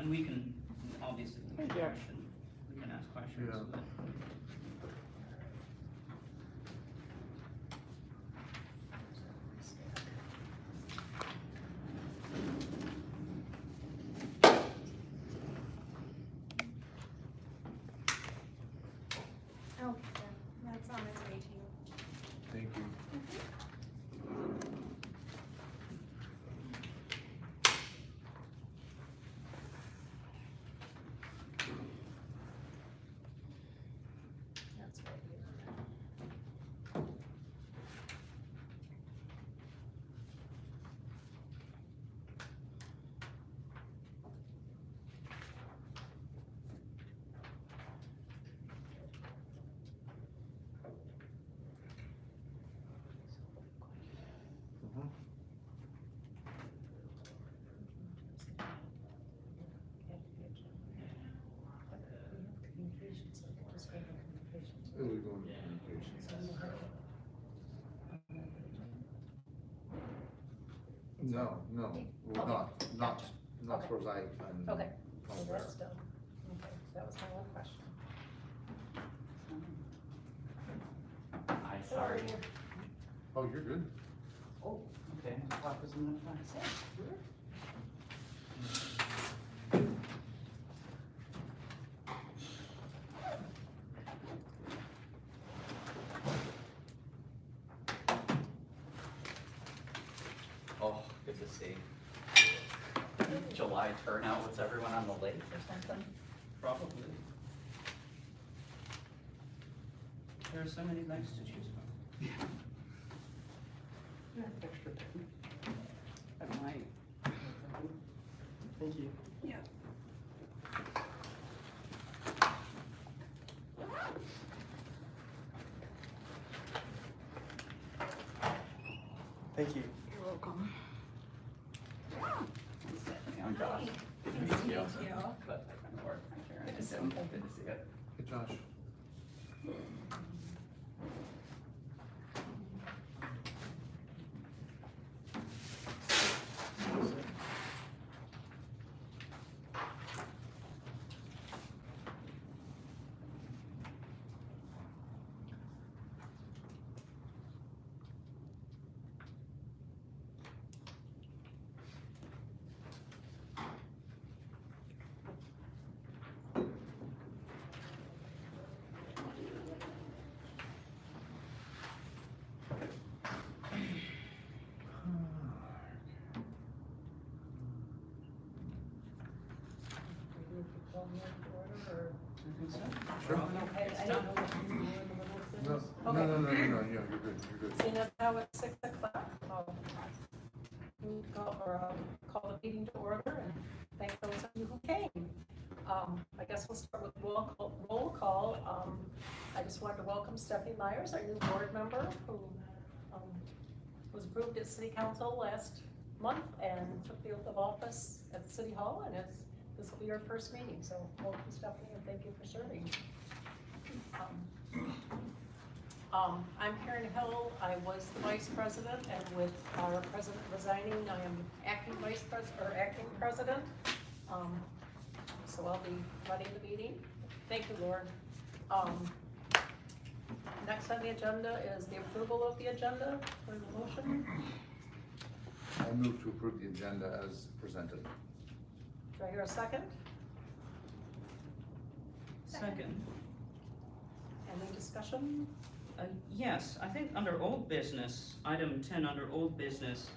And we can, obviously, we can Yeah. ask questions, Yeah. but. Okay, that's on its way to you. Thank you. That's right here. Mhm. Communications, so we can just go to communications. It would go into communications. No, well, Okay, not, gotcha. not Okay. as far as I'm Okay, so aware. that's done. Okay, that was my one question. Hi, sorry. Oh, you're good. Oh, okay, clock was in the class. Oh, good to see. July turnout, was everyone on the lake or something? Probably. There are so many lakes to choose from. Yeah, extra picnic. I might. Thank you. Yeah. Thank you. You're welcome. I'm Josh. Good to Nice to meet you. meet you. But I'm Laura. I'm Karen. Good to see Good you. to see you. Hey, Josh. I think so. Sure. Okay, I don't know if you were in the middle of No, things. no, Okay. yeah, you're good, you're good. Seeing as how it's 6 o'clock, we need to call the meeting to order and thank those of you who came. I guess we'll start with roll call. I just wanted to welcome Stephanie Myers, our new board member, who was approved at City Council last month and took the oath of office at City Hall, and this will be your first meeting, so welcome Stephanie and thank you for serving. I'm Karen Hill. I was the vice president, and with our president resigning, I am acting vice president, or acting president. So I'll be running the meeting. Thank you, Lauren. Next on the agenda is the approval of the agenda. For the motion, I move to approve the agenda as presented. do I hear a second? Second. Any discussion? Yes, I think under old business, item 10 under old business,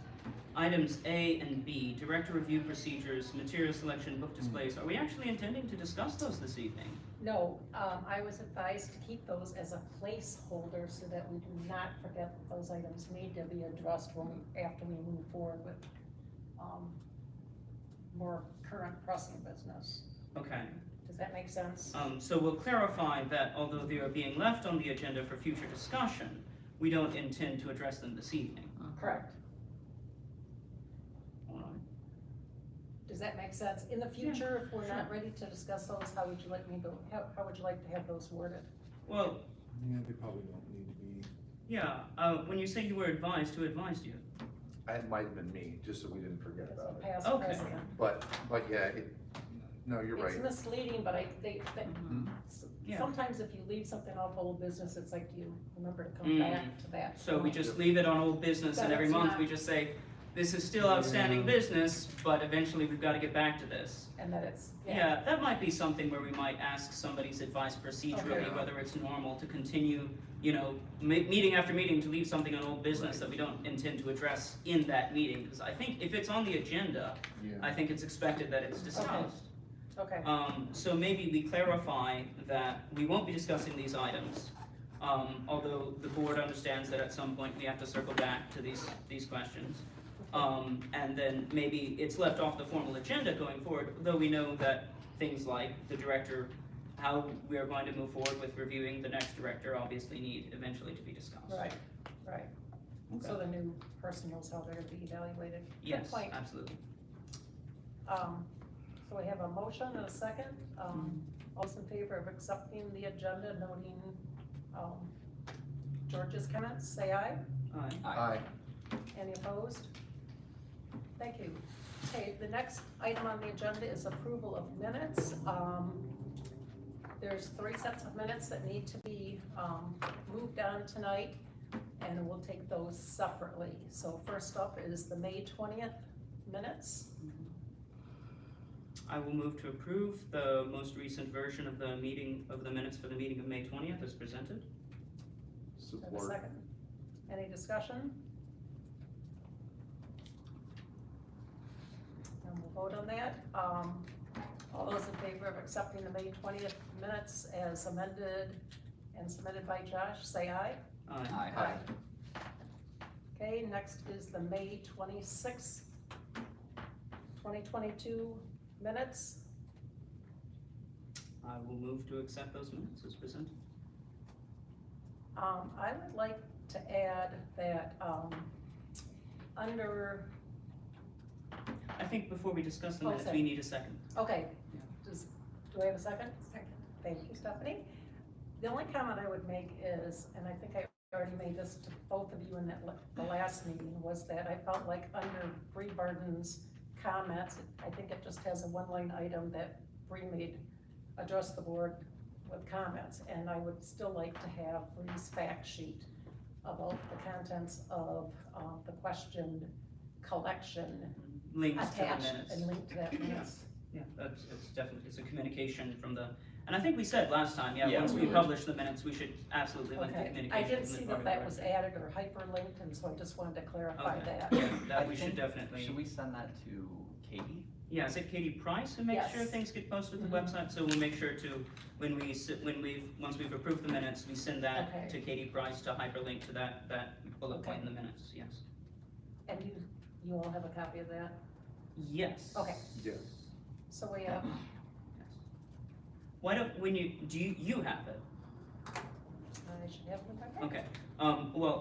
items A and B, director review procedures, material selection, book displays, are we actually intending to discuss those this evening? No, I was advised to keep those as a placeholder so that we do not forget that those items need to be addressed after we move forward with more current pressing business. Okay, Does that make sense? so we'll clarify that although they are being left on the agenda for future discussion, we don't intend to address them this evening. Correct. All right. Does that make sense? In the future, if we're not ready to discuss those, how would you like me to, how would you like to have those worded? Well, Yeah, they probably don't need to be. yeah, when you say you were advised, who advised you? It might have been me, just so we didn't forget about it. Past Okay. president. But yeah, No, you're it's right. misleading, but Yeah. sometimes if you leave something off old business, it's like you remember to come Mm. back to that. So we point. just leave it on old business and But every it's month not- we just say, this is still outstanding business, but eventually we've gotta get back to this. And that it's, Yeah, that might be something where we might ask somebody's advice procedurally, Okay. whether it's normal to continue, you know, meeting after meeting to leave something on old business Right. that we don't intend to address in that meeting. Because I think if it's on the agenda, Yeah. I think it's expected that it's discussed. Okay, So maybe we clarify that we won't be discussing these items. Although the board understands that at some point we have to circle back to these questions. And then maybe it's left off the formal agenda going forward, though we know that things like the director, how we are going to move forward with reviewing the next director obviously need eventually to be discussed. right. Okay. So the new person knows how they're gonna be evaluated. Good Yes, point. absolutely. So we have a motion and a second. All those in favor of accepting the agenda, noting, George's comments, say aye. Aye. Any opposed? Thank you. Okay, the next item on the agenda is approval of minutes. There's 3 sets of minutes that need to be, moved on tonight, and we'll take those separately. So first up is the May 20th minutes. I will move to approve the most recent version of the minutes for the meeting of May 20th as presented. Have a Support. second. Any discussion? And we'll vote on that. All those in favor of accepting the May 20th minutes as amended and submitted by Josh, say aye. Aye. Aye. Okay, next is the May 26th, 2022 minutes. I will move to accept those minutes as presented. I would like to add that, under, I think before we discuss the Oh, minutes, we second. need a second. okay, Yeah. do I have a second? Second. Thank you, Stephanie. The only comment I would make is, and I think I already made this to both of you in the last meeting, was that I felt like under Bree Barden's comments, I think it just has a one-line item that Bree made address the board with comments, and I would still like to have Bree's fact sheet about the contents of, the questioned collection Links to the attached minutes. and linked to that minutes. Yeah, it's definitely, it's a communication from the, and I think we said last time, Yeah, once we we would. publish the minutes, we should absolutely link the Okay, communication. I didn't from the see department that was director. added or hyperlinked, and so I just wanted to clarify Okay. that. Yeah, that I we should think- definitely. Should we send that to Katie? Yeah, is it Katie Price who makes sure Yes. things get posted to the Mhm. website? So we'll make sure to, once we've approved the minutes, we send that Okay. to Katie Price to hyperlink to that bullet point Okay. in the minutes, yes. And you all have a copy of that? Yes. Okay. Yes. So we have, Why don't, you have it? I should have it in my packet. Okay, well,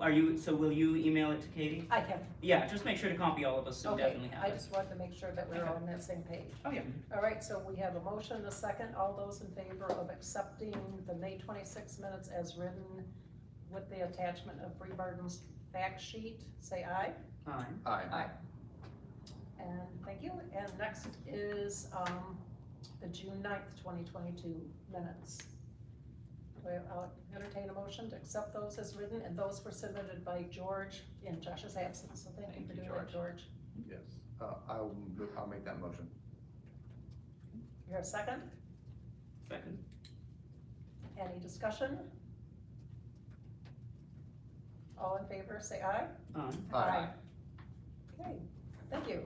will you email it to Katie? I have, Yeah, just make sure to copy all of us, so we okay, definitely have I it. just wanted to make sure that we're Okay. on that same page. Oh, yeah. All right, so we have a motion, a second, all those in favor of accepting the May 26 minutes as written with the attachment of Bree Barden's fact sheet, say aye. Aye. Aye. And thank you, and next is, the June 9th, 2022 minutes. I'll entertain a motion to accept those as written, and those were submitted by George in Josh's absence, so thank you for doing that, George. Yes. I'll make that motion. You have a second? Second. Any discussion? All in favor, say aye. Aye. Okay, thank you.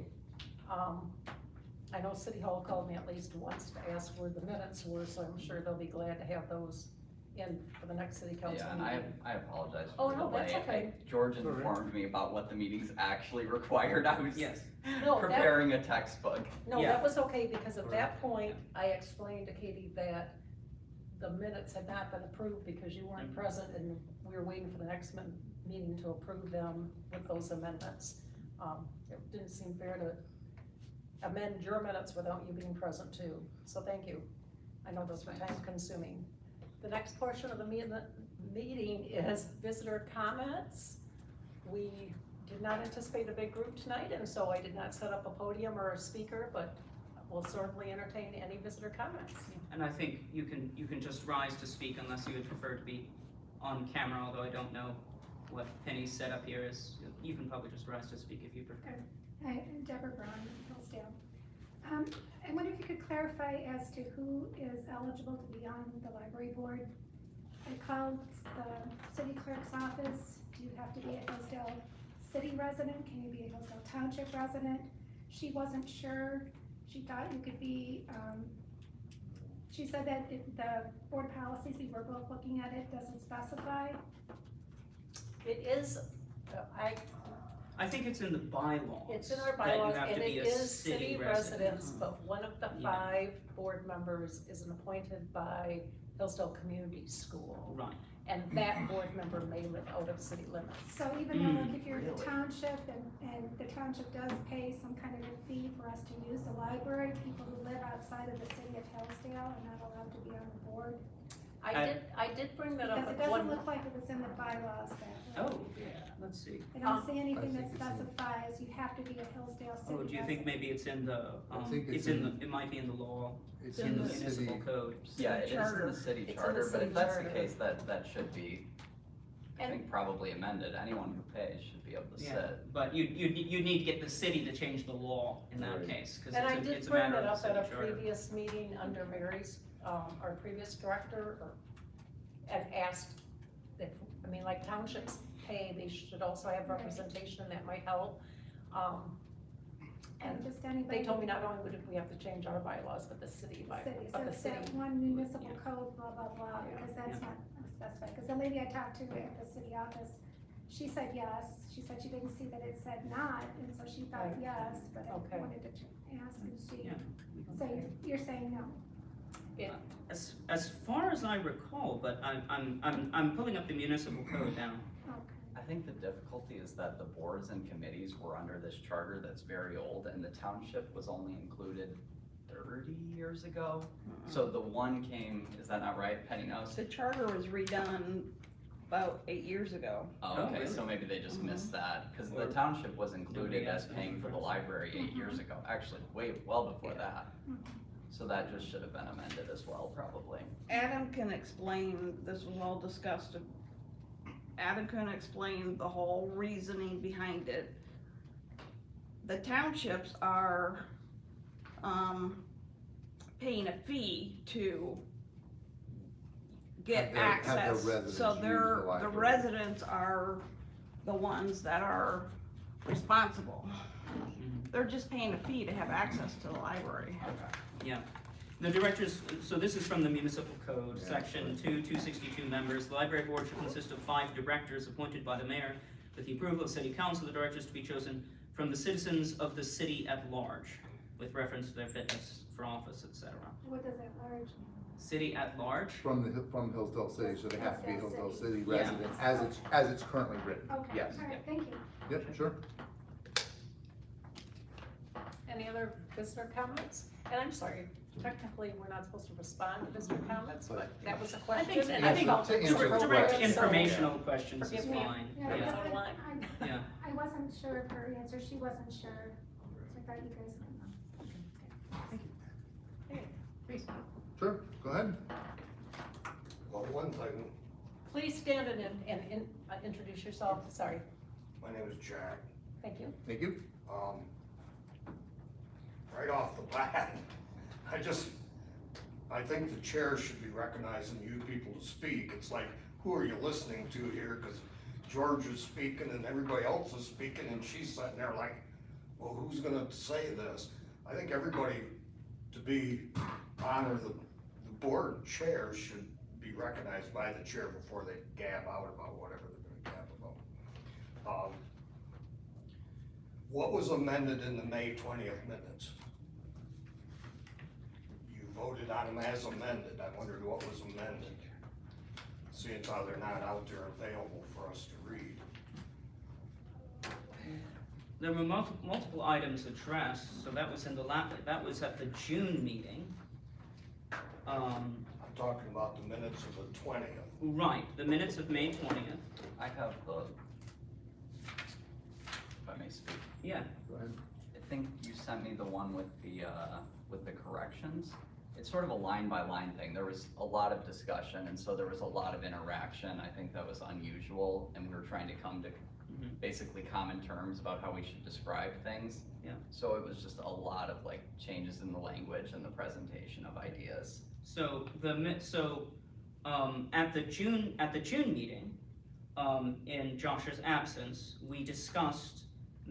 I know City Hall called me at least once to ask where the minutes were, so I'm sure they'll be glad to have those in for the next city council Yeah, and meeting. I apologize Oh, for the no, that's delay. okay. George It's all right. informed me about what the meetings actually required. I was Yes. No, that- preparing a textbook. No, Yeah. that was okay, because at that point, I explained to Katie that the minutes had not been approved because you weren't Mhm. present, and we were waiting for the next meeting to approve them with those amendments. It didn't seem fair to amend your minutes without you being present too, so thank you. I know those were time consuming. The next portion of the meeting is visitor comments. We did not anticipate a big group tonight, and so I did not set up a podium or a speaker, but we'll certainly entertain any visitor comments. And I think you can just rise to speak unless you would prefer to be on camera, although I don't know what Penny's setup here is. You can probably just rise to speak if you prefer. Hi, I'm Deborah Braun, Hillsdale. I wonder if you could clarify as to who is eligible to be on the library board. I called the city clerk's office. Do you have to be a Hillsdale city resident? Can you be a Hillsdale township resident? She wasn't sure. She thought you could be, she said that the board policies, we were both looking at it, doesn't specify. It is, I think it's in the bylaws. it's in our that you bylaws, have to and be it a is city residents, but one of the Yeah. 5 board members is appointed by Hillsdale Community School. Right. And that board member may live out of city limits. So even though like if you're Really? the township and the township does pay some kind of a fee for us to use the library, people who live outside of the city of Hillsdale are not allowed to be on the board? I did bring that up Because it at doesn't one, look like it was in the bylaws that. Oh, yeah, let's see. I don't see anything I that think it's in- specifies you have to be a Hillsdale city Oh, do you think resident. maybe it's in the, I think it's in the, it might be in the law, It's in in the the municipal city, code. Yeah, it is in charter. the city It's in the charter, but city if that's the charter. case, that should be, I And- think, probably amended. Anyone who pays should be able to Yeah, sit. but you need to get the city to change the law in that Right. case, cause and I it's a, did it's a bring matter that of the up at city a charter. previous meeting under Mary's, our previous director, and asked if, I mean, like townships pay, they should also have representation, that might help. And Just anybody. they told me not only would we have to change our bylaws, but the city City, so but the it's city. that one municipal Yeah. code, blah, blah, blah, Yeah. because that's Yeah. not specified. Because the lady I talked to at the city office, she said yes, she said she didn't see that it said not, and so she thought Right. yes, but I Okay. wanted to ask and see. Yeah. So you're saying no? As far as I recall, but I'm pulling up the municipal code now. Okay. I think the difficulty is that the boards and committees were under this charter that's very old, and the township was only included 30 years ago. So the one came, is that not right? Penny knows? The charter was redone about 8 years ago. Oh, Oh, okay, really? so maybe they just missed that, because the Or township was nobody included as asked them paying for the first. library 8 years ago, actually, well before that. Mhm. So that just should have been amended as well, probably. Adam can explain, this was all discussed. Adam can explain the whole reasoning behind it. The townships are, paying a fee to get Have their access. residents So use the the library. residents are the ones that are responsible. They're just paying a fee to have access to the library. The directors, so this is from the municipal code, Yeah. section 262 members. The library board should consist of 5 directors appointed by the mayor with the approval of city council. The directors to be chosen from the citizens of the city at large, with reference to their fitness for office, etc. What does that large mean? City at large? from Hillsdale City, so they have to be Hillsdale Hillsdale City Yeah. residents, as it's currently written. Okay, Yes. all right, thank you. Yep, sure. Any other visitor comments? And I'm sorry, technically, we're not supposed to respond to visitor comments, but that was a question. and I think felt to it was answer the appropriate, direct so- informational questions is Forgive me. fine, Yeah, Yeah. yeah. because Online. Yeah. I wasn't sure of her answer, she wasn't sure, so I thought you guys might know. Sure, go ahead. Well, one thing, Please stand and introduce yourself, sorry, my name is Jack. thank you. Thank you. Right off the bat, I think the chair should be recognizing you people to speak. It's like, who are you listening to here? Cause George is speaking and everybody else is speaking and she's sitting there like, well, who's gonna say this? I think everybody, to be honor the board chair should be recognized by the chair before they gab out about whatever they're gonna gab about. What was amended in the May 20th minutes? You voted on them as amended. I wondered what was amended. Seeing how they're not out there available for us to read. There were multiple items addressed, so that was in that was at the June meeting. I'm talking about the minutes of the 20th. Right, the minutes of May 20th, I have if I may speak, yeah. Go ahead. I think you sent me the one with the with the corrections. It's sort of a line by line thing. There was a lot of discussion, and so there was a lot of interaction. I think that was unusual, and we were trying to come to basically common terms about how we should describe things. Yeah. So it was just a lot of like changes in the language and the presentation of ideas. So at the June meeting, in Josh's absence, we discussed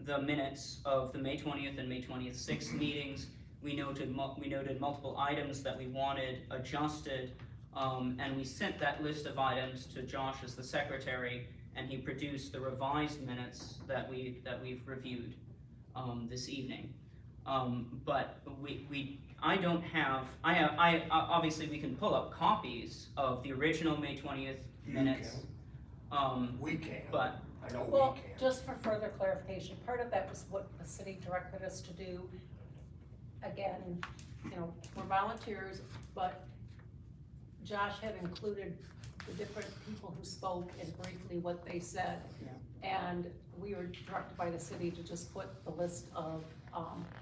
the minutes of the May 20th and May 26th meetings. We noted multiple items that we wanted adjusted, and we sent that list of items to Josh as the secretary, and he produced the revised minutes that we've reviewed this evening. But obviously we can pull up copies of the original May 20th minutes. We can. But I know Well, we can. just for further clarification, part of that was what the city directed us to do. Again, you know, we're volunteers, but Josh had included the different people who spoke and briefly what they said. And we were directed by the city to just put the list of,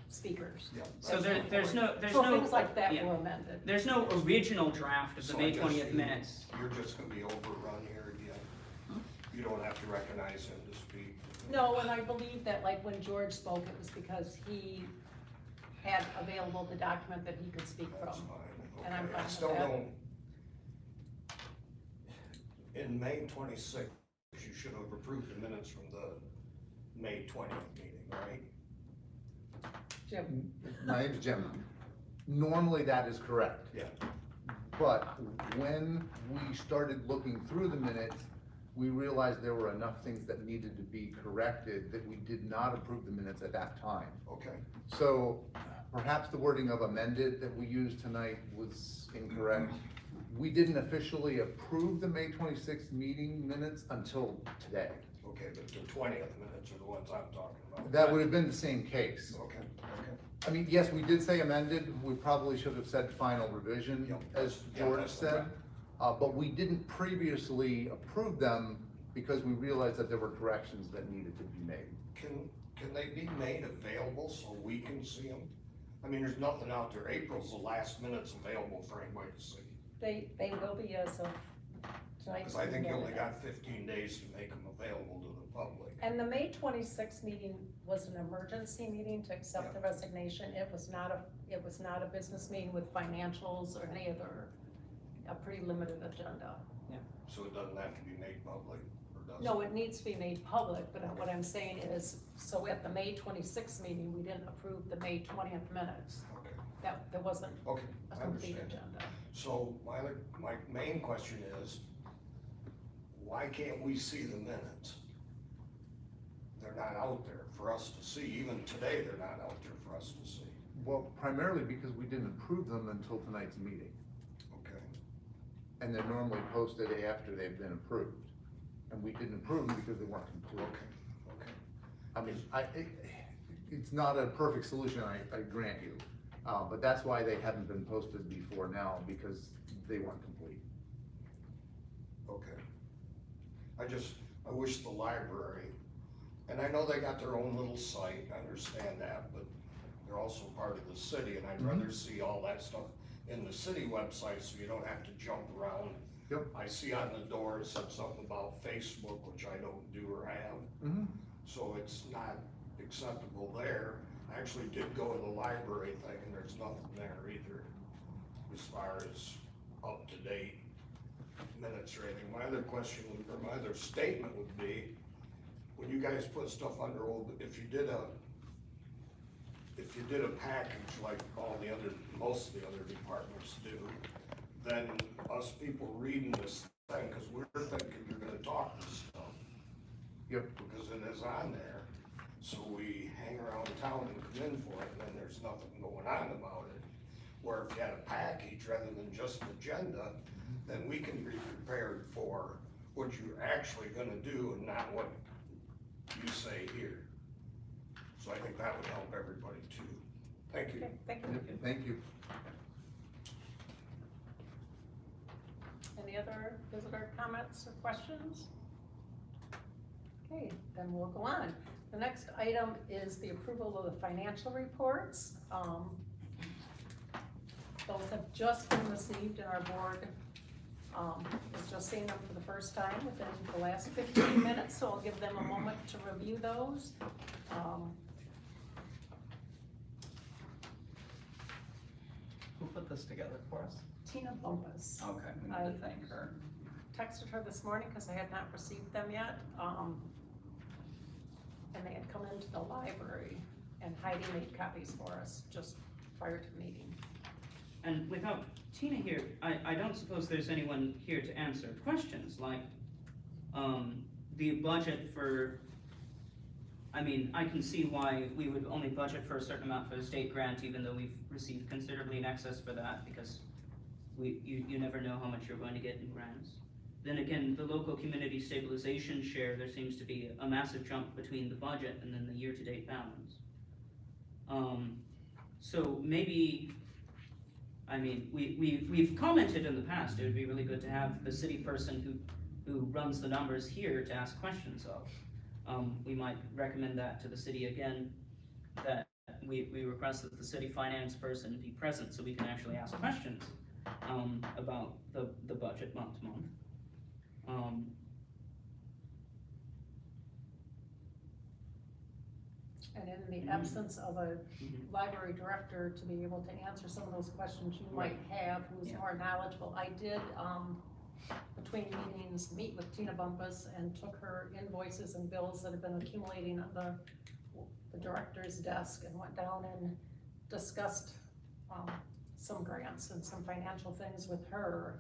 speakers. Yeah, so that's there's no So things like that yeah. were amended. There's no original draft of the So May I guess 20th minutes. You're just gonna be overrun here again. You don't have to recognize him to speak. No, and I believe that like when George spoke, it was because he had available the document that he could speak That's from. fine. And I'm Okay, fine I with still that. don't. In May 26th, you should have approved the minutes from the May 20th meeting, right? Jim, My name's Jim. Normally that is correct. Yeah. But when we started looking through the minutes, we realized there were enough things that needed to be corrected that we did not approve the minutes at that time. Okay. So perhaps the wording of amended that we used tonight was incorrect. We didn't officially approve the May 26th meeting minutes until today. Okay, but the 20th minutes are the ones I'm talking about. That would have been the same case. Okay, okay. I mean, yes, we did say amended, we probably should have said final revision, Yep. as Yeah, George that's said. correct. But we didn't previously approve them because we realized that there were corrections that needed to be made. Can they be made available so we can see them? I mean, there's nothing out there. April's the last minutes available for anybody to see. they will be as of tonight's. Because I think you only meeting. got 15 days to make them available to the public. And the May 26th meeting was an emergency meeting to accept the resignation. It was not a business meeting with financials or any other, a pretty limited agenda. So it doesn't have to be made public, or does it? No, it needs to be made public, but what I'm saying is, so at the May 26th meeting, we didn't approve the May 20th minutes. Okay, There wasn't okay, a I complete understand. agenda. So my main question is, why can't we see the minutes? They're not out there for us to see. Even today, they're not out there for us to see. Well, primarily because we didn't approve them until tonight's meeting. Okay, And they're normally posted after they've been approved. And we didn't approve them because they weren't complete. okay. I mean, it's not a perfect solution, I grant you. But that's why they hadn't been posted before now, because they weren't complete. Okay. I wish the library, and I know they got their own little site, I understand that, but they're also part of the city, and I'd rather see all that stuff in the city website, so you don't have to jump around. Yep. I see on the door, it said something about Facebook, which I don't do or have, Mm-hmm. so it's not acceptable there. I actually did go to the library thing, and there's nothing there either, as far as up-to-date minutes or anything. My other question, or my other statement would be, when you guys put stuff under old, if you did a package like most of the other departments do, then us people reading this thing, cause we're thinking you're gonna talk this stuff. Yep. Because it is on there, so we hang around town and come in for it, and then there's nothing going on about it. Where if you had a package rather than just an agenda, then we can be prepared for what you're actually gonna do and not what you say here. So I think that would help everybody too. Thank you. Okay, thank you. Yep, thank you. Any other visitor comments or questions? Okay, then we'll go on. The next item is the approval of the financial reports. just been received in our board. Is just seeing them for the first time within the last 15 minutes, so I'll give them a moment to review those. Who put this together for us? Tina Bumpus. Okay, we need I- to thank her. Texted her this morning because I had not received them yet. And they had come into the library, and Heidi made copies for us just prior to the meeting. And without Tina here, I don't suppose there's anyone here to answer questions like, the budget for, I mean, I can see why we would only budget for a certain amount for the state grant, even though we've received considerably in excess for that, because you never know how much you're going to get in grants. Then again, the local community stabilization share, there seems to be a massive jump between the budget and then the year-to-date balance. So maybe, I mean, we've commented in the past, it would be really good to have the city person who runs the numbers here to ask questions of. We might recommend that to the city again, that we request that the city finance person be present so we can actually ask questions about the budget month to month. And in the absence of a library director to be able to answer some of those questions you might have, who's Yeah. more knowledgeable, I did, between meetings, meet with Tina Bumpus and took her invoices and bills that have been accumulating on the director's desk, and went down and discussed, some grants and some financial things with her.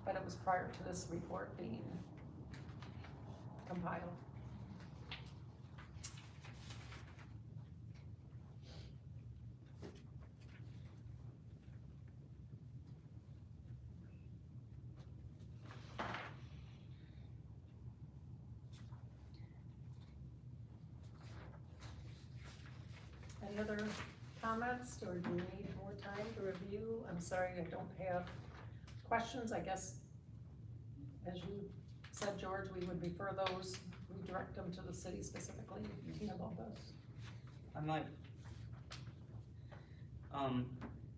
But it was prior to this report being compiled. Any other comments, or do we need more time to review? I'm sorry, I don't have questions. I guess, as you said, George, we would refer those, redirect them to the city specifically, Tina Bumpus. I might,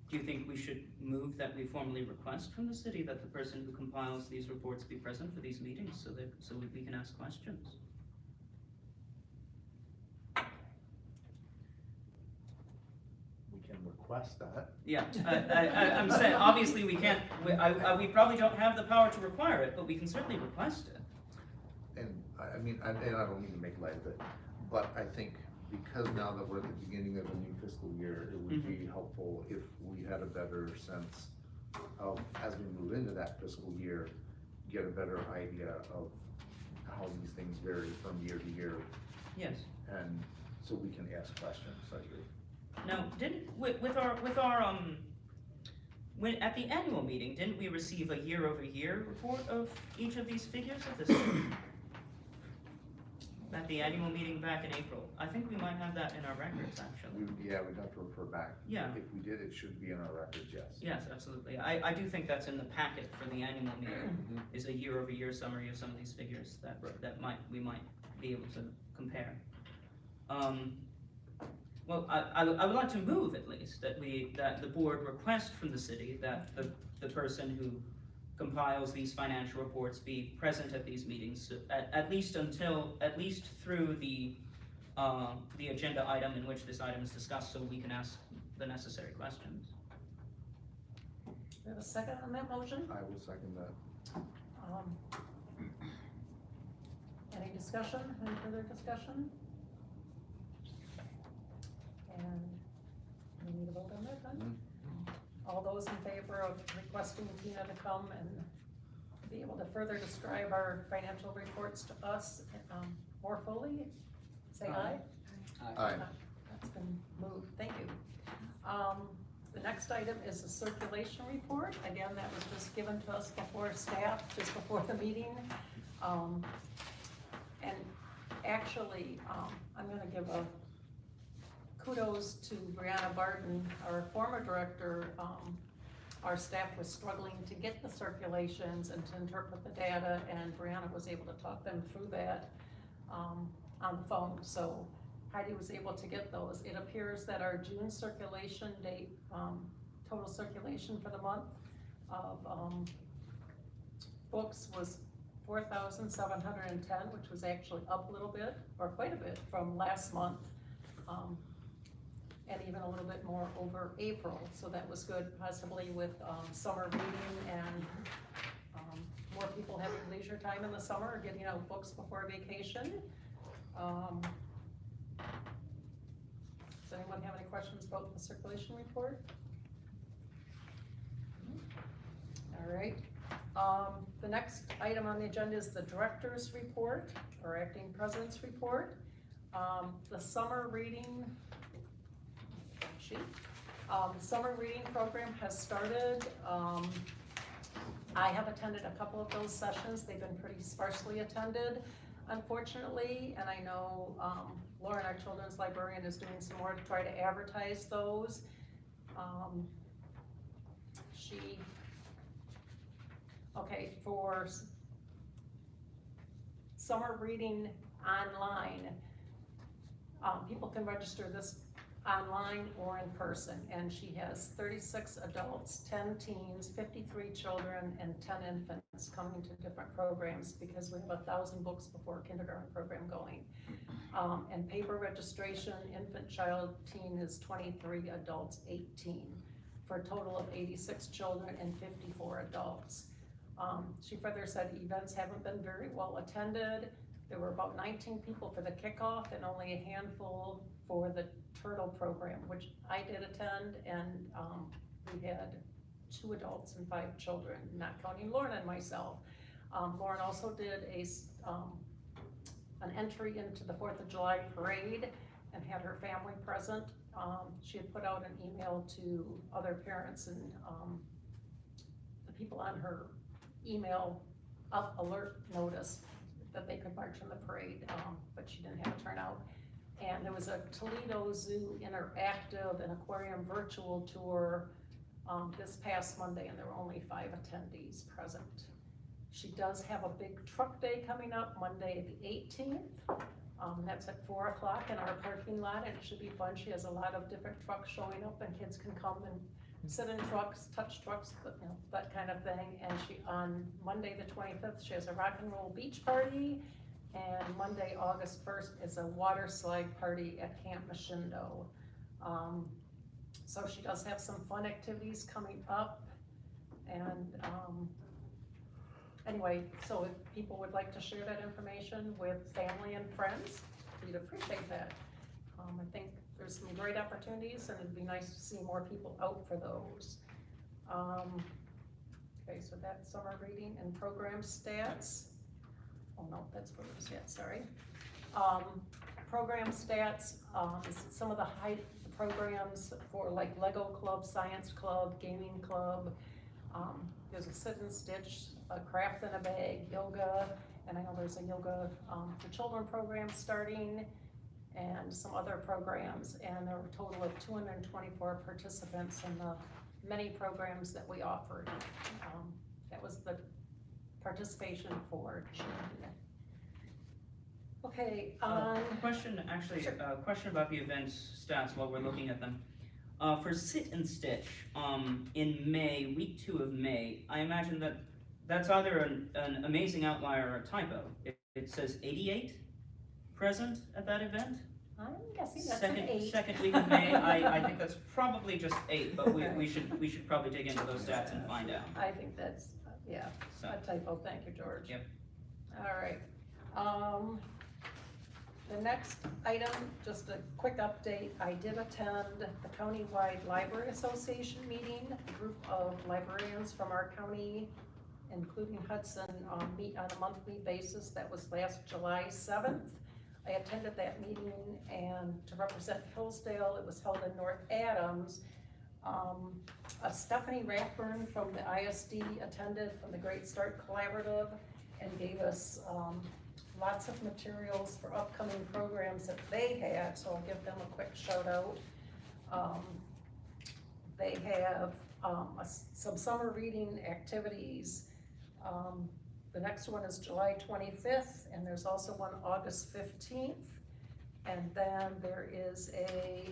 do you think we should move that we formally request from the city that the person who compiles these reports be present for these meetings so we can ask questions? We can request that. Yeah, I'm saying, obviously we can't, we probably don't have the power to require it, but we can certainly request it. And I mean, and I don't mean to make light of it, but I think because now that we're at the beginning of a new fiscal year, it would be helpful if we had a better sense of, as we move into that fiscal year, get a better idea of how these things vary from year to year, Yes. and so we can ask questions, I agree. Now, when, at the annual meeting, didn't we receive a year-over-year report of each of these figures at this? At the annual meeting back in April? I think we might have that in our records, actually. We'd have to refer back. Yeah. If we did, it should be in our records, yes. Yes, absolutely. I do think that's in the packet for the annual meeting, is a year-over-year summary of some of these figures that we might be able to compare. Well, I would like to move at least that the board request from the city that the person who compiles these financial reports be present at these meetings, at least through the agenda item in which this item is discussed, so we can ask the necessary questions. We have a second on that motion? I will second that. Any discussion, any further discussion? And we need a vote on that then? All those in favor of requesting Tina to come and be able to further describe our financial reports to us more fully, say aye. Aye. That's been moved, thank you. The next item is a circulation report. Again, that was just given to us before staff, just before the meeting. And actually, I'm gonna give a kudos to Brianna Barton, our former director. Our staff was struggling to get the circulations and to interpret the data, and Brianna was able to talk them through that on the phone. So Heidi was able to get those. It appears that our June circulation date, total circulation for the month of, books was 4,710, which was actually up a little bit, or quite a bit from last month. And even a little bit more over April, so that was good, possibly with, summer reading and, more people having leisure time in the summer, getting out books before vacation. Does anyone have any questions about the circulation report? All right, the next item on the agenda is the director's report, or acting president's report. The summer reading sheet. The summer reading program has started. I have attended a couple of those sessions. They've been pretty sparsely attended, unfortunately, and I know Lauren, our children's librarian, is doing some more to try to advertise those. For summer reading online, people can register this online or in person, and she has 36 adults, 10 teens, 53 children, and 10 infants coming to different programs, because we have 1,000 books before kindergarten program going. And paper registration, infant, child, teen is 23, adults 18, for a total of 86 children and 54 adults. She further said events haven't been very well attended. There were about 19 people for the kickoff and only a handful for the turtle program, which I did attend, and we had 2 adults and 5 children, not counting Lauren and myself. Lauren also did an entry into the 4th of July parade and had her family present. She had put out an email to other parents, and the people on her email alert notice that they could march in the parade, but she didn't have a turnout. And there was a Toledo Zoo interactive and aquarium virtual tour this past Monday, and there were only 5 attendees present. She does have a big truck day coming up Monday the 18th. That's at 4 o'clock in our parking lot, and it should be fun. She has a lot of different trucks showing up, and kids can come and sit in trucks, touch trucks, but, you know, that kind of thing. And on Monday the 25th, she has a rock and roll beach party, and Monday, August 1st, is a water slide party at Camp Machindo. So she does have some fun activities coming up, and anyway, so if people would like to share that information with family and friends, we'd appreciate that. I think there's some great opportunities, and it'd be nice to see more people out for those. Okay, so that's summer reading and program stats. Oh no, that's where it was yet, sorry. Program stats, some of the programs for like Lego Club, Science Club, Gaming Club. There's a sit and stitch, a craft in a bag, yoga, and I know there's a yoga for children program starting, and some other programs, and there were a total of 224 participants in the many programs that we offered. That was the participation for June. Okay, Question, actually, Sure. Question about the events stats while we're looking at them. For Sit and Stitch, in May, week 2 of May, I imagine that that's either an amazing outlier or a typo. It says 88 present at that event. I'm guessing that's an 8. Second week of May, I think that's probably just 8, but we should probably dig into those stats and find out. I think that's, yeah, So, a typo. Thank you, George. Yep. All right. The next item, just a quick update. I did attend the Countywide Library Association meeting. A group of librarians from our county, including Hudson, meet on a monthly basis. That was last July 7th. I attended that meeting, and to represent Hillsdale, it was held in North Adams. Stephanie Rathburn from the ISD attended from the Great Start Collaborative and gave us lots of materials for upcoming programs that they had, so I'll give them a quick shout out. They have some summer reading activities. The next one is July 25th, and there's also one August 15th. And then there is a,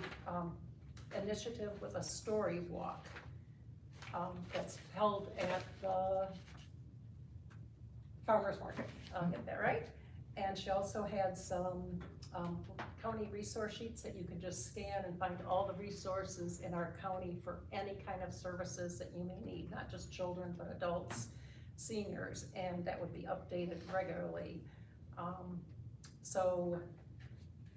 initiative with a story walk, that's held at the farmer's market, I'll get that right. And she also had some, county resource sheets that you can just scan and find all the resources in our county for any kind of services that you may need, not just children, but adults, seniors, and that would be updated regularly. So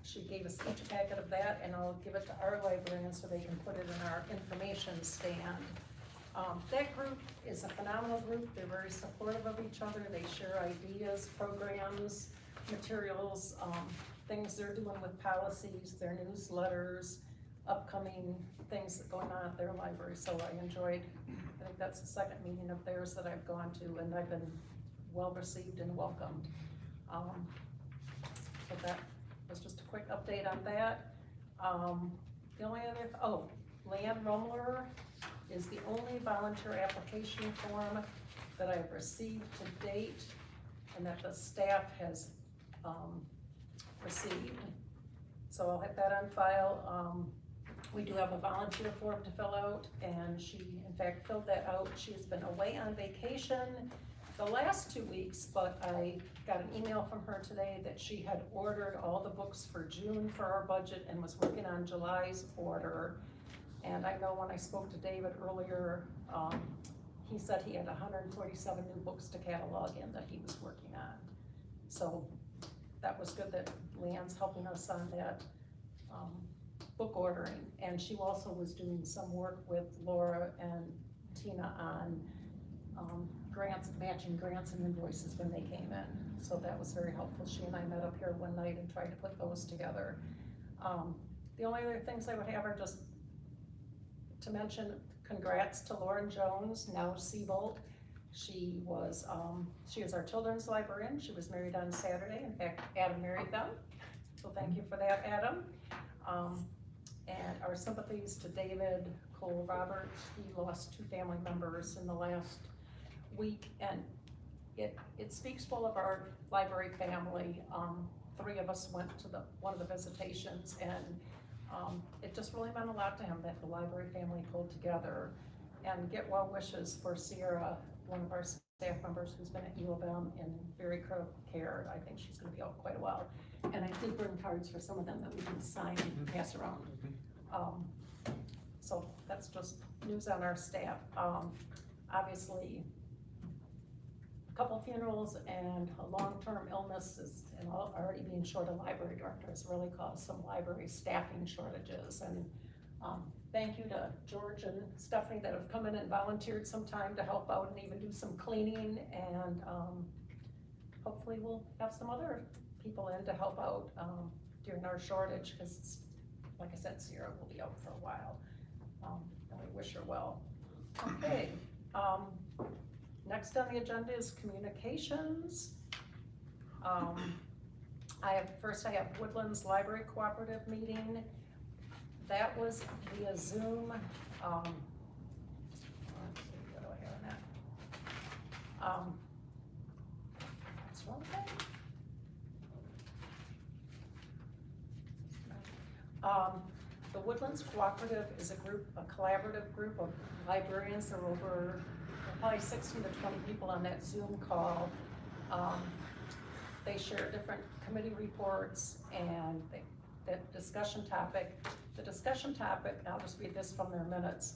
she gave us each packet of that, and I'll give it to our librarians so they can put it in our information stand. That group is a phenomenal group. They're very supportive of each other. They share ideas, programs, materials, things they're doing with policies, their newsletters, upcoming things that going on at their library. So I think that's the second meeting of theirs that I've gone to, and I've been well received and welcomed. So that was just a quick update on that. The only other, Leanne Rumler is the only volunteer application form that I've received to date and that the staff has received. So I'll have that on file. We do have a volunteer form to fill out, and she in fact filled that out. She's been away on vacation the last 2 weeks, but I got an email from her today that she had ordered all the books for June for our budget and was working on July's order. And I know when I spoke to David earlier, he said he had 147 new books to catalog in that he was working on. So that was good that Leanne's helping us on that book ordering. And she also was doing some work with Laura and Tina on grants, matching grants and invoices when they came in. So that was very helpful. She and I met up here one night and tried to put those together. The only other things I would have are just to mention congrats to Lauren Jones, now Seabolt. She was our children's librarian. She was married on Saturday. In fact, Adam married them. So thank you for that, Adam. And our sympathies to David Cole Roberts. He lost 2 family members in the last week, and it speaks well of our library family. 3 of us went to one of the visitations, and it just really meant a lot to him that the library family pulled together. And get well wishes for Sierra, one of our staff members who's been at U of M in very critical care. I think she's gonna be out quite a while. And I did bring cards for some of them that we can sign and pass around. So that's just news on our staff. Obviously, a couple funerals and a long-term illness and already being short a library director has really caused some library staffing shortages. And thank you to George and Stephanie that have come in and volunteered some time to help out and even do some cleaning. And hopefully we'll have some other people in to help out during our shortage, because like I said, Sierra will be out for a while. And we wish her well. Okay. Next on the agenda is communications. I have Woodlands Library Cooperative meeting. That was via Zoom. Let's see, what do I have on that? What's wrong with that? The Woodlands Cooperative is a collaborative group of librarians. There are over probably 16 to 20 people on that Zoom call. They share different committee reports and the discussion topic. The discussion topic, I'll just read this from their minutes,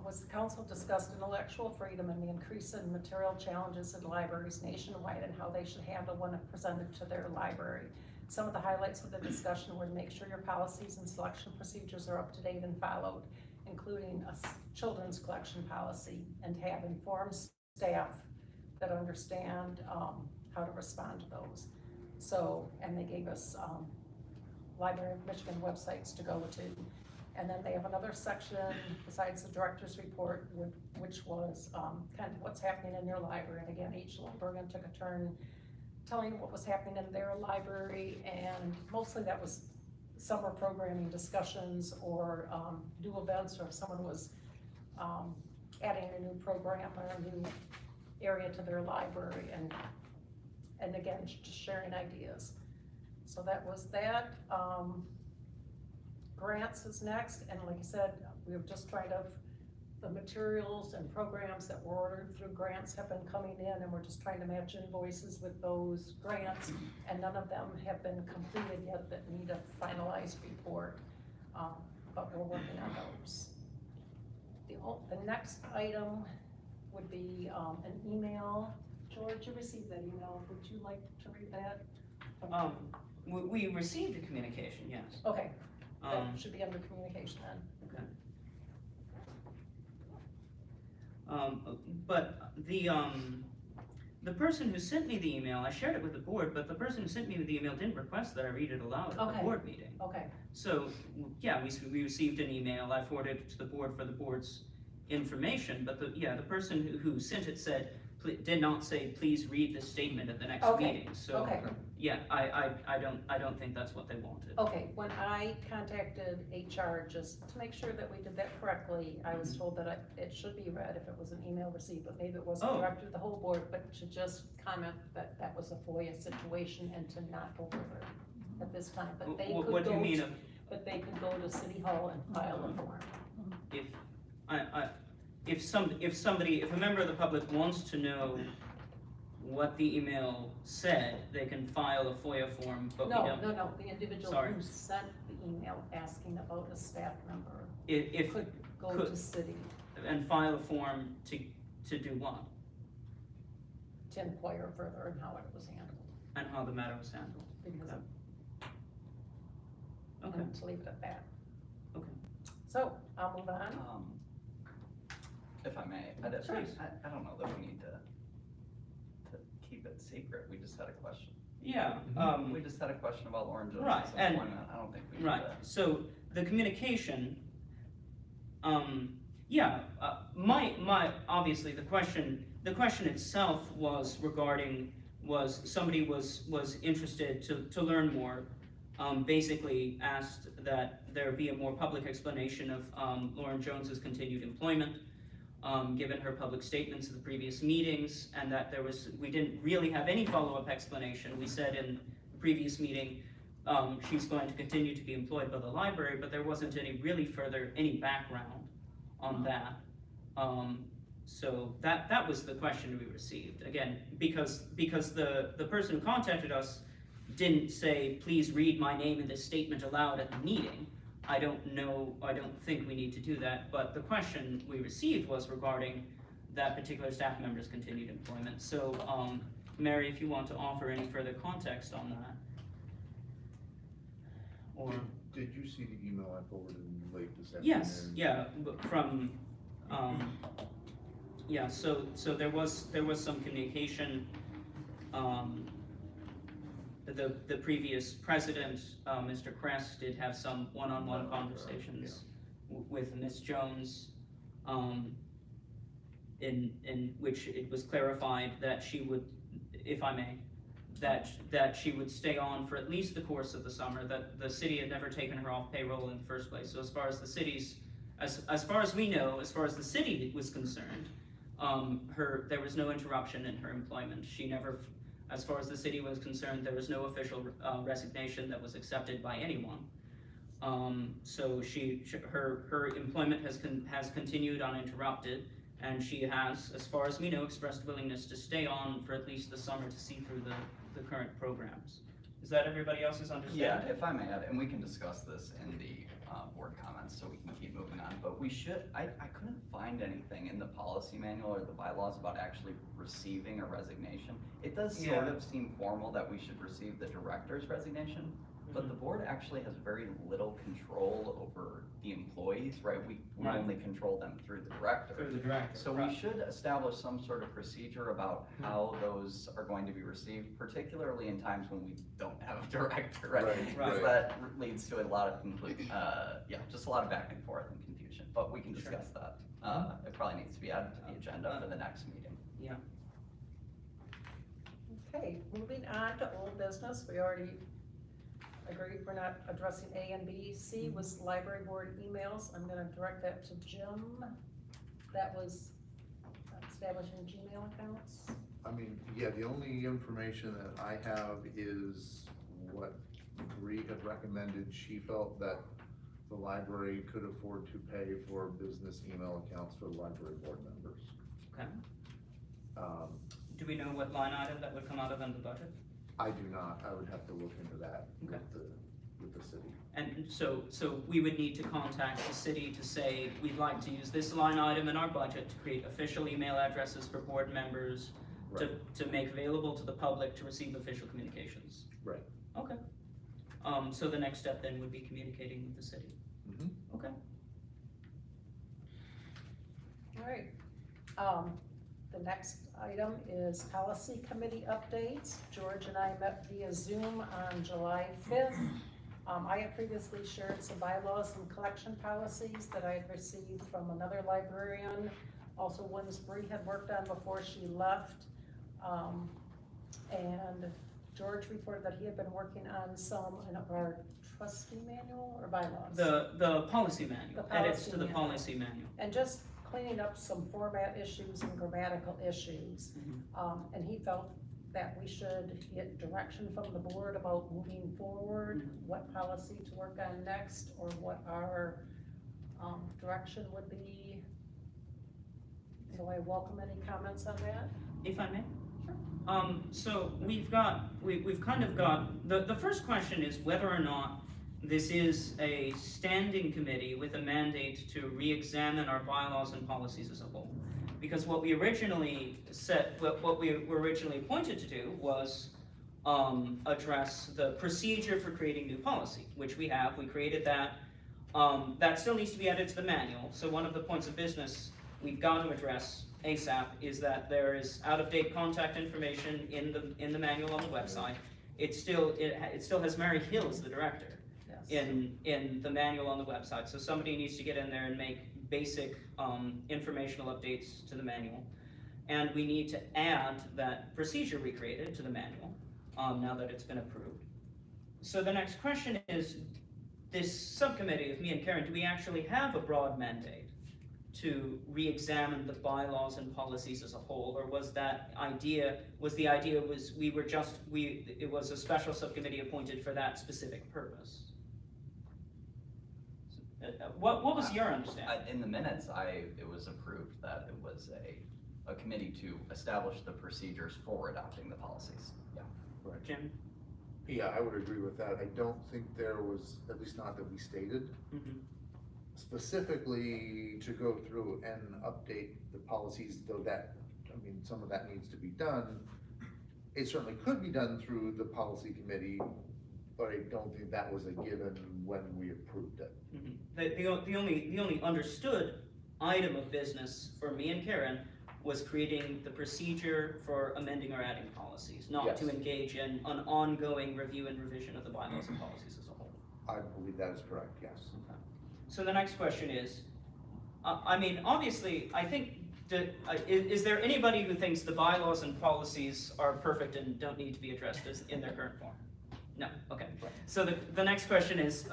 was the council discussed intellectual freedom and the increase in material challenges in libraries nationwide and how they should handle when it presented to their library. Some of the highlights of the discussion were to make sure your policies and selection procedures are up to date and followed, including a children's collection policy, and to have informed staff that understand how to respond to those. So, and they gave us Library of Michigan websites to go to. And then they have another section besides the director's report, which was kind of what's happening in your library. And again, each librarian took a turn telling what was happening in their library, and mostly that was summer programming discussions or new events, or if someone was adding a new program or a new area to their library, and again, just sharing ideas. So that was that. Grants is next, and like I said, we were just trying to, the materials and programs that were ordered through grants have been coming in, and we're just trying to match invoices with those grants, and none of them have been completed yet that need a finalized report, but we're working on those. The next item would be an email. George, you received that email, would you like to read that? We received a communication, yes. Okay, that Um, should be under communication then. But the person who sent me the email, I shared it with the board, but the person who sent me the email didn't request that I read it aloud at Okay. the board meeting. Okay, So, yeah, we received an email, I forwarded it to the board for the board's information, but the person who sent it said, did not say, please read the statement at the next Okay. meeting, so, okay. yeah, I don't think that's what they wanted. Okay, when I contacted HR just to make sure that we did that correctly, I was told that it should be read if it was an email received, but maybe it wasn't Oh. directed to the whole board, but to just comment that that was a FOIA situation and to not go further at this time, but they could What do you go, mean, but they could go to City Hall and file a form. if a member of the public wants to know what the email said, they can file a FOIA form, but we No, don't. no, the individual Sorry. who sent the email asking about a staff member If, could go could- to city and file a form to do what, to inquire further on how it was handled, and how the matter was handled. because Okay, to leave it at that. Okay. So, I'll move on. If I may, Sure. I don't know that we need to keep it secret, we just had a question. yeah, We just had a question about Lauren Right, Jones' and- employment, I don't think we need right, to. so the communication, obviously, the question itself was somebody was interested to learn more, basically asked that there be a more public explanation of, Lauren Jones's continued employment, given her public statements at the previous meetings, and that we didn't really have any follow-up explanation. We said in the previous meeting, she's going to continue to be employed by the library, but there wasn't any background on that. So that was the question we received, again, because the person who contacted us didn't say, please read my name in this statement aloud at the meeting. I don't think we need to do that, but the question we received was regarding that particular staff member's continued employment. So, Mary, if you want to offer any further context on that. Or, Did you see the email I forwarded late this afternoon? yes, yeah, but from, so there was some communication, the previous president, Mr. Kress, did have some one-on-one conversations with Ms. Jones, in which it was clarified that she would, if I may, that she would stay on for at least the course of the summer, that the city had never taken her off payroll in the first place. So as far as the city's, as far as we know, as far as the city was concerned, there was no interruption in her employment. She never, as far as the city was concerned, there was no official resignation that was accepted by anyone. So her employment has continued uninterrupted, and she has, as far as we know, expressed willingness to stay on for at least the summer to see through the current programs. Is that everybody else's understanding? Yeah, if I may add, and we can discuss this in the board comments so we can keep moving on, but we should, I couldn't find anything in the policy manual or the bylaws about actually receiving a resignation. It does sort Yeah. of seem formal that we should receive the director's resignation, but the board actually has very little control over the employees, right? We Right. only control them through the director. Through the director. So we should establish some sort of procedure about how those are going to be received, particularly in times when we don't have a director, right? Right, Because right. that leads to a lot of just a lot of back and forth and confusion, but we can Sure. discuss that. It probably needs to be added to the agenda for the next meeting. Okay, moving on to old business, we already agreed we're not addressing A and B. C was library board emails, I'm gonna direct that to Jim. That was establishing Gmail accounts. I mean, yeah, the only information that I have is what Bree had recommended, she felt that the library could afford to pay for business email accounts for library board members. Okay. Um, Do we know what line item that would come out of in the budget? I do not, I would have to look into that Okay. with the city. And so we would need to contact the city to say, we'd like to use this line item in our budget to create official email addresses for board members to make available to the public to receive official communications. Right. Okay. So the next step then would be communicating with the city. Mhm. Okay. All right. The next item is policy committee updates. George and I met via Zoom on July 5th. I had previously shared some bylaws and collection policies that I had received from another librarian, also ones Bree had worked on before she left. And George reported that he had been working on some of our trustee manual or bylaws. The policy manual, The edits policy to the manual. policy manual. And just cleaning up some format issues and grammatical issues. And he felt that we should get direction from the board about moving forward, what policy to work on next, or what our direction would be. So I welcome any comments on that. If I may? So we've kind of got, the first question is whether or not this is a standing committee with a mandate to re-examine our bylaws and policies as a whole. Because what we originally said, what we were originally appointed to do was address the procedure for creating new policy, which we have, we created that. That still needs to be added to the manual, so one of the points of business we've got to address ASAP is that there is out-of-date contact information in the manual on the website. It still has Mary Hills, the director, Yes. in the manual on the website, so somebody needs to get in there and make basic informational updates to the manual. And we need to add that procedure we created to the manual, now that it's been approved. So the next question is, this subcommittee of me and Karen, do we actually have a broad mandate to re-examine the bylaws and policies as a whole, or was the idea it was a special subcommittee appointed for that specific purpose? What was your understanding? In the minutes, it was approved that it was a committee to establish the procedures for adopting the policies. Yeah. Jim? Yeah, I would agree with that. I don't think there was, at least not that we stated, specifically to go through and update the policies, though that, I mean, some of that needs to be done. It certainly could be done through the policy committee, but I don't think that was a given when we approved it. The only understood item of business for me and Karen was creating the procedure for amending or adding policies, not to Yes. engage in an ongoing review and revision of the bylaws and policies as a whole. I believe that is correct, yes. So the next question is, I mean, obviously, I think, is there anybody who thinks the bylaws and policies are perfect and don't need to be addressed in their current form? No, okay. So the next question is,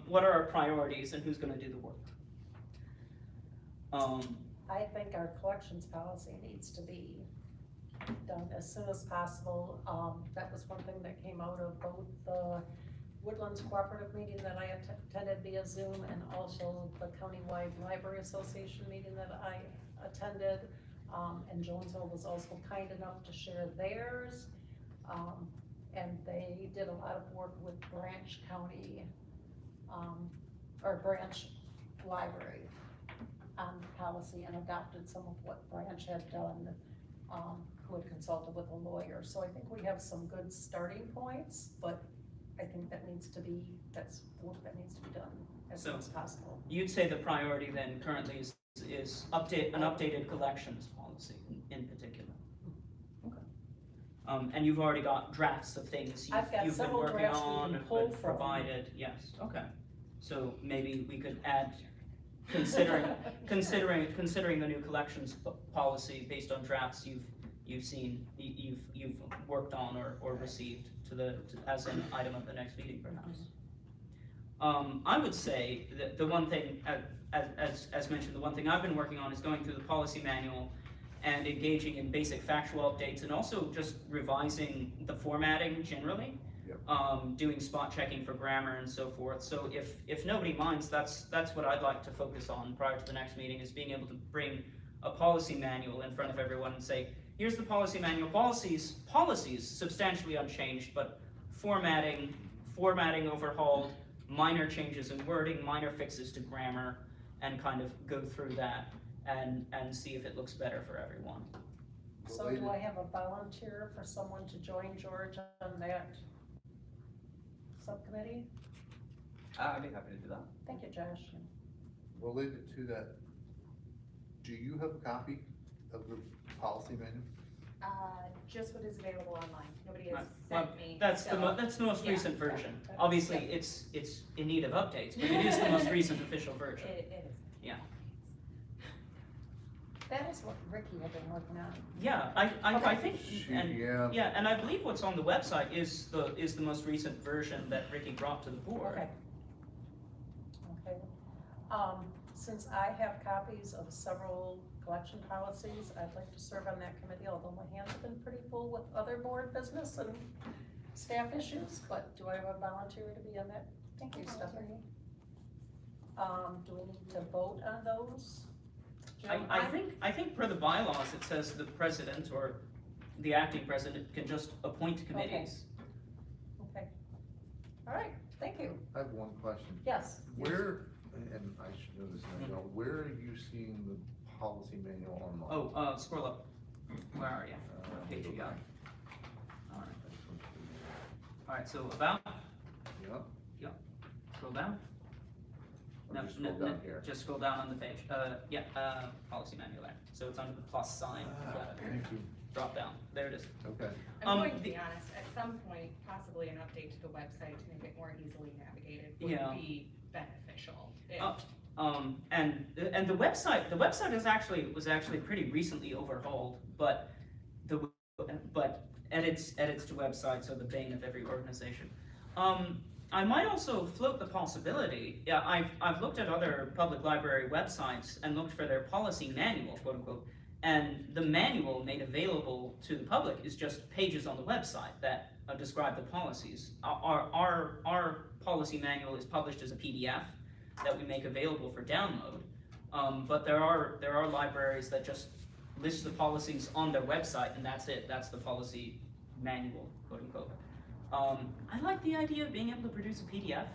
what are our priorities and who's gonna do the work? I think our collections policy needs to be done as soon as possible. That was one thing that came out of both the Woodlands Cooperative meeting that I attended via Zoom and also the Countywide Library Association meeting that I attended. And Jonesville was also kind enough to share theirs. And they did a lot of work with Branch County, or Branch Library on policy and adopted some of what Branch had done, who had consulted with a lawyer. So I think we have some good starting points, but I think that's work that needs to be done as soon as possible. You'd say the priority then currently is an updated collections policy in particular? Okay. And you've already got drafts of things I've got you've been several working drafts we on, can pull but from. provided, yes, okay. So maybe we could add, considering the new collections policy based on drafts you've seen, you've worked on or received as an item of the next meeting perhaps. I would say that the one thing, as mentioned, the one thing I've been working on is going through the policy manual and engaging in basic factual updates and also just revising the formatting generally. Yep. doing spot checking for grammar and so forth. So if nobody minds, that's what I'd like to focus on prior to the next meeting, is being able to bring a policy manual in front of everyone and say, here's the policy manual. Policies substantially unchanged, but formatting overhauled, minor changes in wording, minor fixes to grammar, and kind of go through that and see if it looks better for everyone. So do I have a volunteer for someone to join George on that subcommittee? I'd be happy to do that. Thank you, Josh. Related to that, do you have a copy of the policy manual? Just what is available online. Nobody has Well, sent me. that's the so- that's the most yeah. recent version. Yeah. Obviously, it's in need of updates, but it is the most recent official version. It is. That is what Ricky had been working on. Yeah, I think, and Yeah, yeah, and I believe what's on the website is the most recent version that Ricky brought to the board. Okay. Okay. Since I have copies of several collection policies, I'd like to serve on that committee, although my hands have been pretty full with other board business and staff issues, but do I have a volunteer to be on that? Thank you, Stephanie. Do we need to vote on those? Jim? I think per the bylaws, it says the president or the acting president can just appoint committees. Okay. All right, thank you. I have one question. Yes. Where, and I should know this now, where are you seeing the policy manual online? Oh, scroll up. Where are you? What page you got? Alright. Alright, so about, Yep. scroll down. Or just scroll down here. Just scroll down on the page. Policy manual there. So it's under the plus sign. Got it. Thank you. Drop down. There it is. Okay. I'm going to be honest, at some point, possibly an update to the website to make it more easily navigated Yeah. would be beneficial. If- And the website was actually pretty recently overhauled, but edits to websites are the bane of every organization. I might also float the possibility. Yeah, I've looked at other public library websites and looked for their policy manual, quote unquote, and the manual made available to the public is just pages on the website that describe the policies. Our policy manual is published as a PDF that we make available for download. But there are libraries that just list the policies on their website and that's it. That's the policy manual, quote unquote. I like the idea of being able to produce a PDF.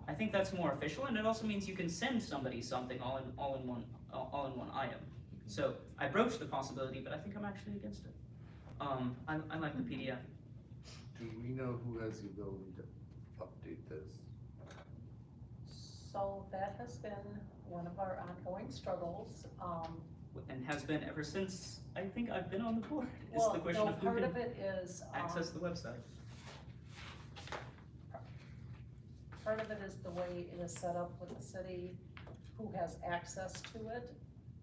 I think that's more official, and it also means you can send somebody something all in one item. So I broached the possibility, but I think I'm actually against it. I like the PDF. Do we know who has the ability to update this? So that has been one of our ongoing struggles. And has been ever since I think I've been on the board. Is Well, the question no, of who part can of it is, access the website. part of it is the way it is set up with the city, who has access to it.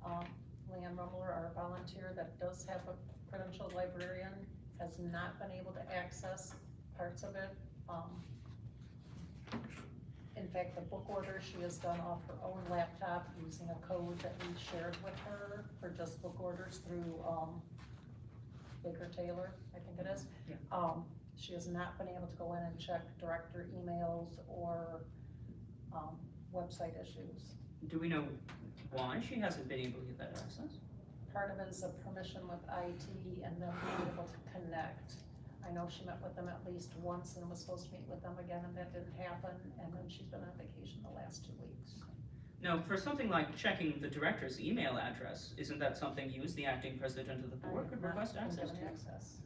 Leanne Rummler, our volunteer that does have a credentialed librarian, has not been able to access parts of it. In fact, the book order she has done off her own laptop using a code that we shared with her for just book orders through, Baker Taylor, I think it is. Yeah. She has not been able to go in and check director emails or, website issues. Do we know why she hasn't been able to get that access? Part of it is a permission with IT and them being able to connect. I know she met with them at least once and was supposed to meet with them again, and that didn't happen, and then she's been on vacation the last 2 weeks. Now, for something like checking the director's email address, isn't that something you as the acting president of the board could Not request been access given to? access.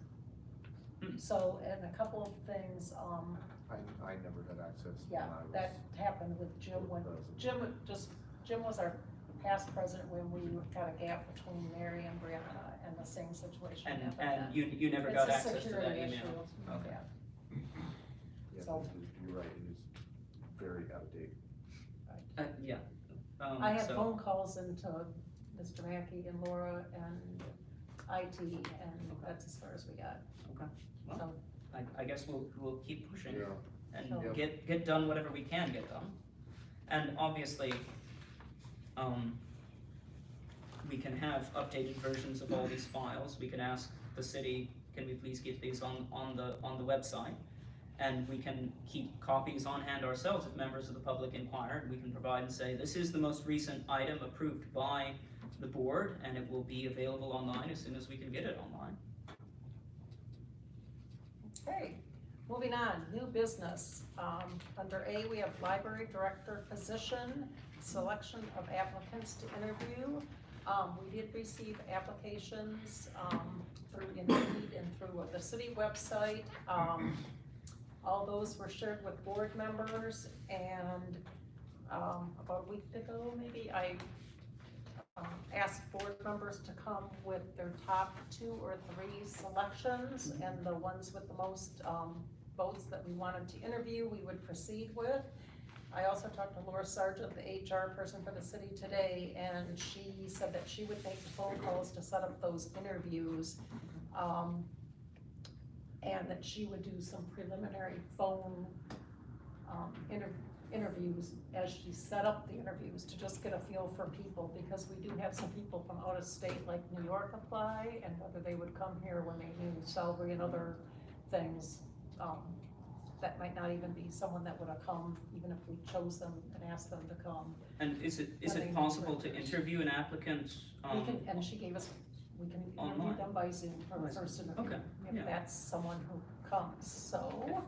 Hmm. So, and a couple of things, I never had access when yeah, I was. that happened with Jim when, president. Jim was our past president when we had a gap between Mary and Brianna, and the same situation And happened then. you never It's got a access to that security email? issue. Okay. Yeah. Yeah, So- you're right, it is very out of date. Yeah. I had so- phone calls into Mr. Mackey and Laura and IT, and that's as far as we got. Okay. Well, So, I guess we'll keep pushing Yeah. and So- get done whatever we can get done. And obviously, we can have updated versions of all these files. We can ask the city, can we please get these on the website? and we can keep copies on hand ourselves if members of the public inquire, and we can provide and say, this is the most recent item approved by the board, and it will be available online as soon as we can get it online. Okay, moving on, new business. Under A, we have library director position, selection of applicants to interview. We did receive applications through Indeed and through the city website. All those were shared with board members, and about a week ago, maybe, I asked board members to come with their top 2 or 3 selections, and the ones with the most votes that we wanted to interview, we would proceed with. I also talked to Laura Sargent, the HR person for the city today, and she said that she would make the phone calls to set up those interviews. And that she would do some preliminary phone interviews as she set up the interviews to just get a feel for people, because we do have some people from out of state like New York apply, and whether they would come here when they knew salary and other things. That might not even be someone that would have come, even if we chose them and asked them to come. And is it When they possible to interviews. interview an applicant? We can, and she gave us, we can interview Online. them by Zoom for the first interview, Okay, if yeah. that's someone who comes, so,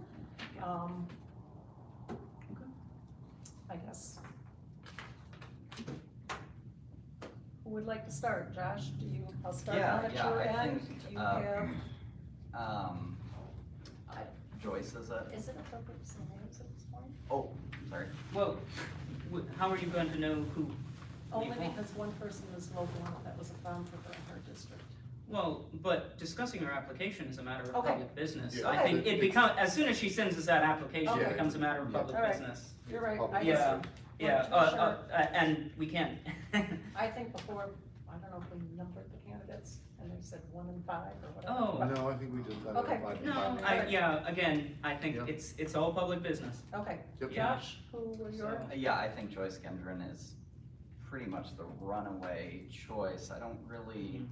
I guess. Who would like to start? Josh, do you, I'll start on at your I end. think, Do you have, Joyce, is it? is it appropriate to say names at this point? Oh, sorry. Well, how are you going to know who? Only want. because one person is local and that was a problem for her in her district. Well, but discussing her application is a matter of Okay. public business. Yeah. I Okay. think it becomes, as soon as she sends us that application, it Okay. becomes a matter of Yeah. public All right. business. You're right, Public I Yeah. just, Yeah, We're too and we can. I think before, I don't know if we numbered the candidates, and they said 1 and 5 or whatever. Oh. but- No, I think we just. Okay. No, again, I think Yeah. it's all public business. Okay, Yep. Yeah. Josh, who were your? So- Yeah, I think Joyce Gendron is pretty much the runaway choice. I don't really,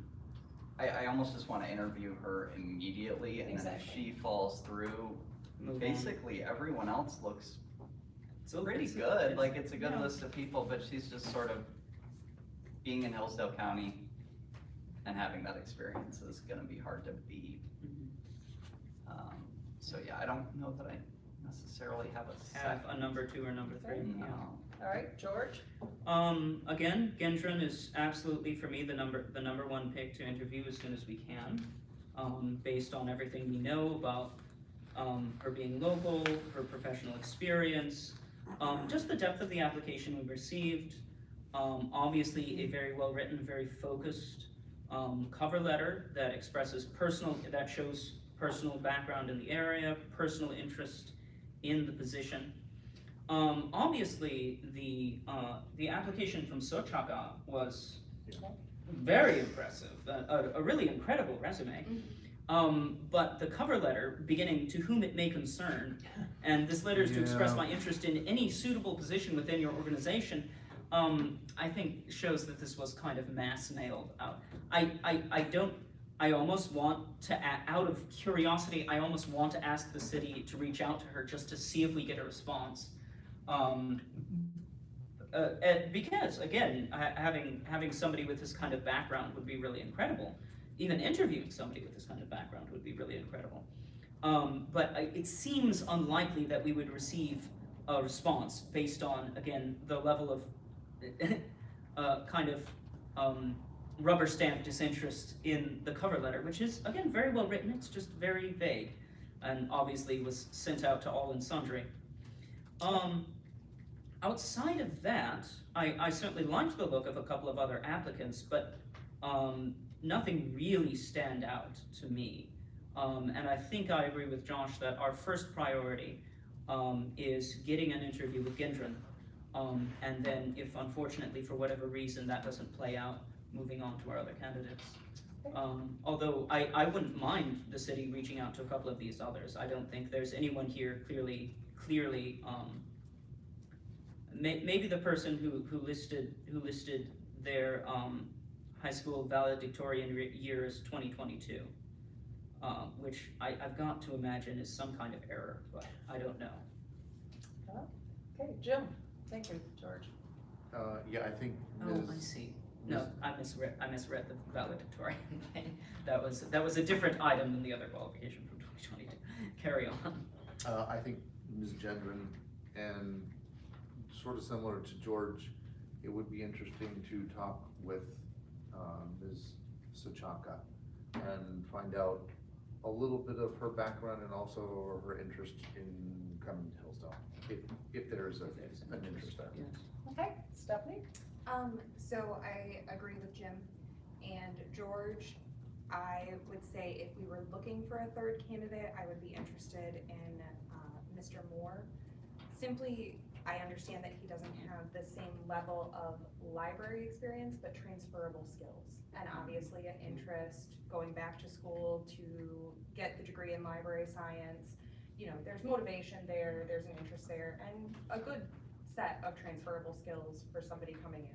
I almost just wanna interview her immediately, and then if Exactly. she falls through, Move on. basically everyone else looks So pretty it's- good, it's- like it's a good yeah. list of people, but she's just sort of being in Hillsdale County and having that experience is gonna be hard to beat. Mhm. So yeah, I don't know that I necessarily have a Have second. a number 2 or number 3. No. Yeah. All right, George? Again, Gendron is absolutely for me the number 1 pick to interview as soon as we can, based on everything we know about her being local, her professional experience, just the depth of the application we received. Obviously, a very well written, very focused cover letter that that shows personal background in the area, personal interest in the position. Obviously, the application from Sochaka was very impressive, a really incredible resume. But the cover letter, beginning "to whom it may concern," and this letter is to express Yeah. my interest in any suitable position within your organization, I think shows that this was kind of mass mailed out. I almost want to, out of curiosity, I almost want to ask the city to reach out to her just to see if we get a response. Because again, having somebody with this kind of background would be really incredible. Even interviewing somebody with this kind of background would be really incredible. But it seems unlikely that we would receive a response based on, again, the level of kind of rubber stamp disinterest in the cover letter, which is, again, very well written. It's just very vague, and obviously was sent out to all and sundry. Outside of that, I certainly liked the look of a couple of other applicants, but nothing really stand out to me. And I think I agree with Josh that our first priority is getting an interview with Gendron. And then if unfortunately for whatever reason that doesn't play out, moving on to our other candidates. Although I wouldn't mind the city reaching out to a couple of these others. I don't think there's anyone here clearly, maybe the person who listed their high school valedictorian year as 2022. which I've got to imagine is some kind of error, but I don't know. Okay, Jim, thank you, George. Yeah, I think Oh, I Ms. see. No, I misread the valedictorian thing. That was a different item than the other qualification from 2022. Carry on. I think Ms. Gendron, and sort of similar to George, it would be interesting to talk with Ms. Sochaka and find out a little bit of her background and also her interest in coming to Hillsdale, if there's an interest there. Yes. Okay, Stephanie? So I agree with Jim and George. I would say if we were looking for a third candidate, I would be interested in Mr. Moore. Simply, I understand that he doesn't have the same level of library experience, but transferable skills. And obviously an interest going back to school to get the degree in library science. You know, there's motivation there, there's an interest there, and a good set of transferable skills for somebody coming in.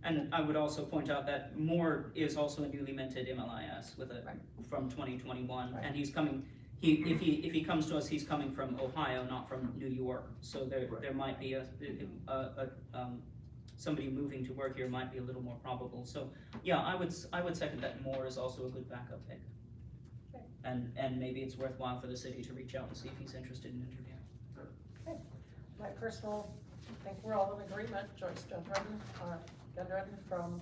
And I would also point out that Moore is also a newly minted MLIS with a, from 2021, and he's coming, if he comes to us, he's coming from Ohio, not from New York. So there might be somebody moving to work here might be a little more probable. So yeah, I would second that Moore is also a good backup pick. Okay. And maybe it's worthwhile for the city to reach out and see if he's interested in interviewing. My personal, I think we're all in agreement, Joyce Gendron from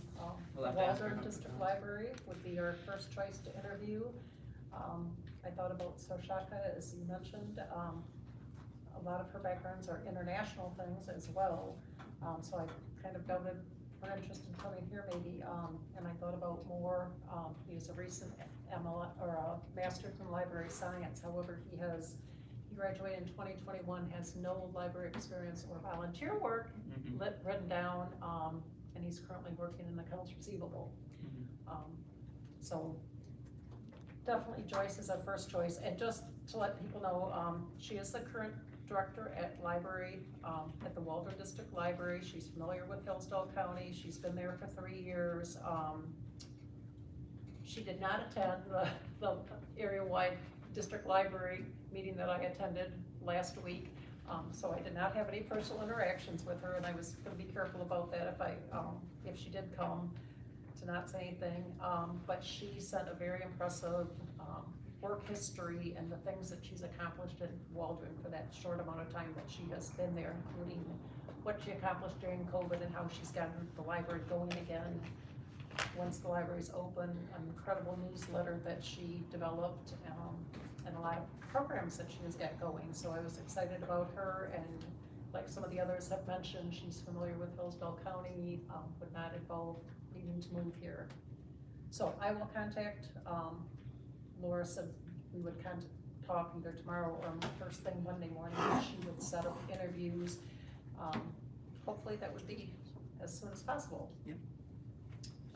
We'll have to ask her. Waldron District Library would be our first choice to interview. I thought about Sochaka, as you mentioned. A lot of her backgrounds are international things as well. So I kind of doubted her interest in coming here maybe. And I thought about Moore. He has a recent master's in library science. However, he graduated in 2021, has no library experience or volunteer work written down, and he's currently working in accounts receivable. So definitely Joyce is our first choice. And just to let people know, she is the current director at library, at the Waldron District Library. She's familiar with Hillsdale County. She's been there for 3 years. She did not attend the area-wide district library meeting that I attended last week. So I did not have any personal interactions with her, and I was gonna be careful about that if she did come, to not say anything. But she sent a very impressive work history and the things that she's accomplished in Waldron for that short amount of time that she has been there, including what she accomplished during COVID and how she's gotten the library going again once the library's open. An incredible newsletter that she developed, and a lot of programs that she has got going. So I was excited about her, and like some of the others have mentioned, she's familiar with Hillsdale County, would not involve needing to move here. So I will contact Laura. Said we would talk either tomorrow or first thing Monday morning. She would set up interviews. Hopefully that would be as soon as possible. Yeah.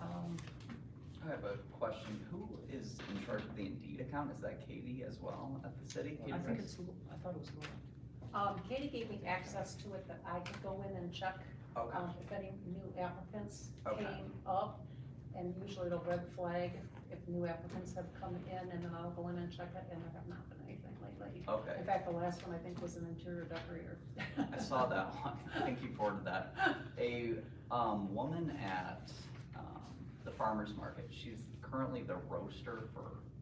I have a question. Who is in charge of the Indeed account? Is that Katie as well at the city? I think I thought it was Laura. Katie gave me access to it that I could go in and check Okay. if any new applicants Okay. came up. And usually it'll red flag if new applicants have come in, and then I'll go in and check it, and there have not been anything lately. Okay. In fact, the last one I think was an interior decorator. I saw that one. Thank you for that. A woman at the farmer's market, she's currently the roaster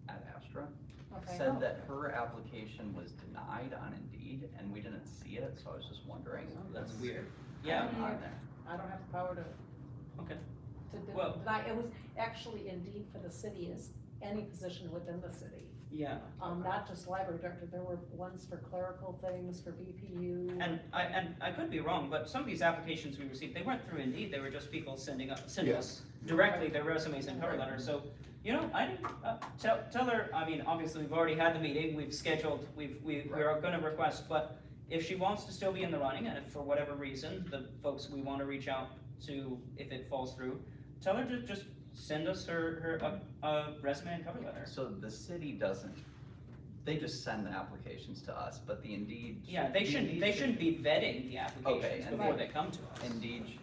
at Astra, Okay. said that her application was denied on Indeed, and we didn't see it, so I was just wondering. That's weird. Yeah. On there. I don't have the power to. Okay. To Well- deny. It was actually Indeed for the city is any position within the city. Yeah. Not just library director, there were ones for clerical things, for BPU. And I could be wrong, but some of these applications we received, they weren't through Indeed, they were just people sending us directly their resumes and cover letters. So, you know, I didn't, tell her, I mean, obviously, we've already had the meeting, we've scheduled, we're gonna request, but if she wants to still be in the running, and if for whatever reason, the folks we wanna reach out to, if it falls through, tell her to just send us her resume and cover letter. So the city doesn't, they just send the applications to us, but the Indeed. Yeah, they shouldn't be vetting the applications Okay, and before they come to us. Indeed,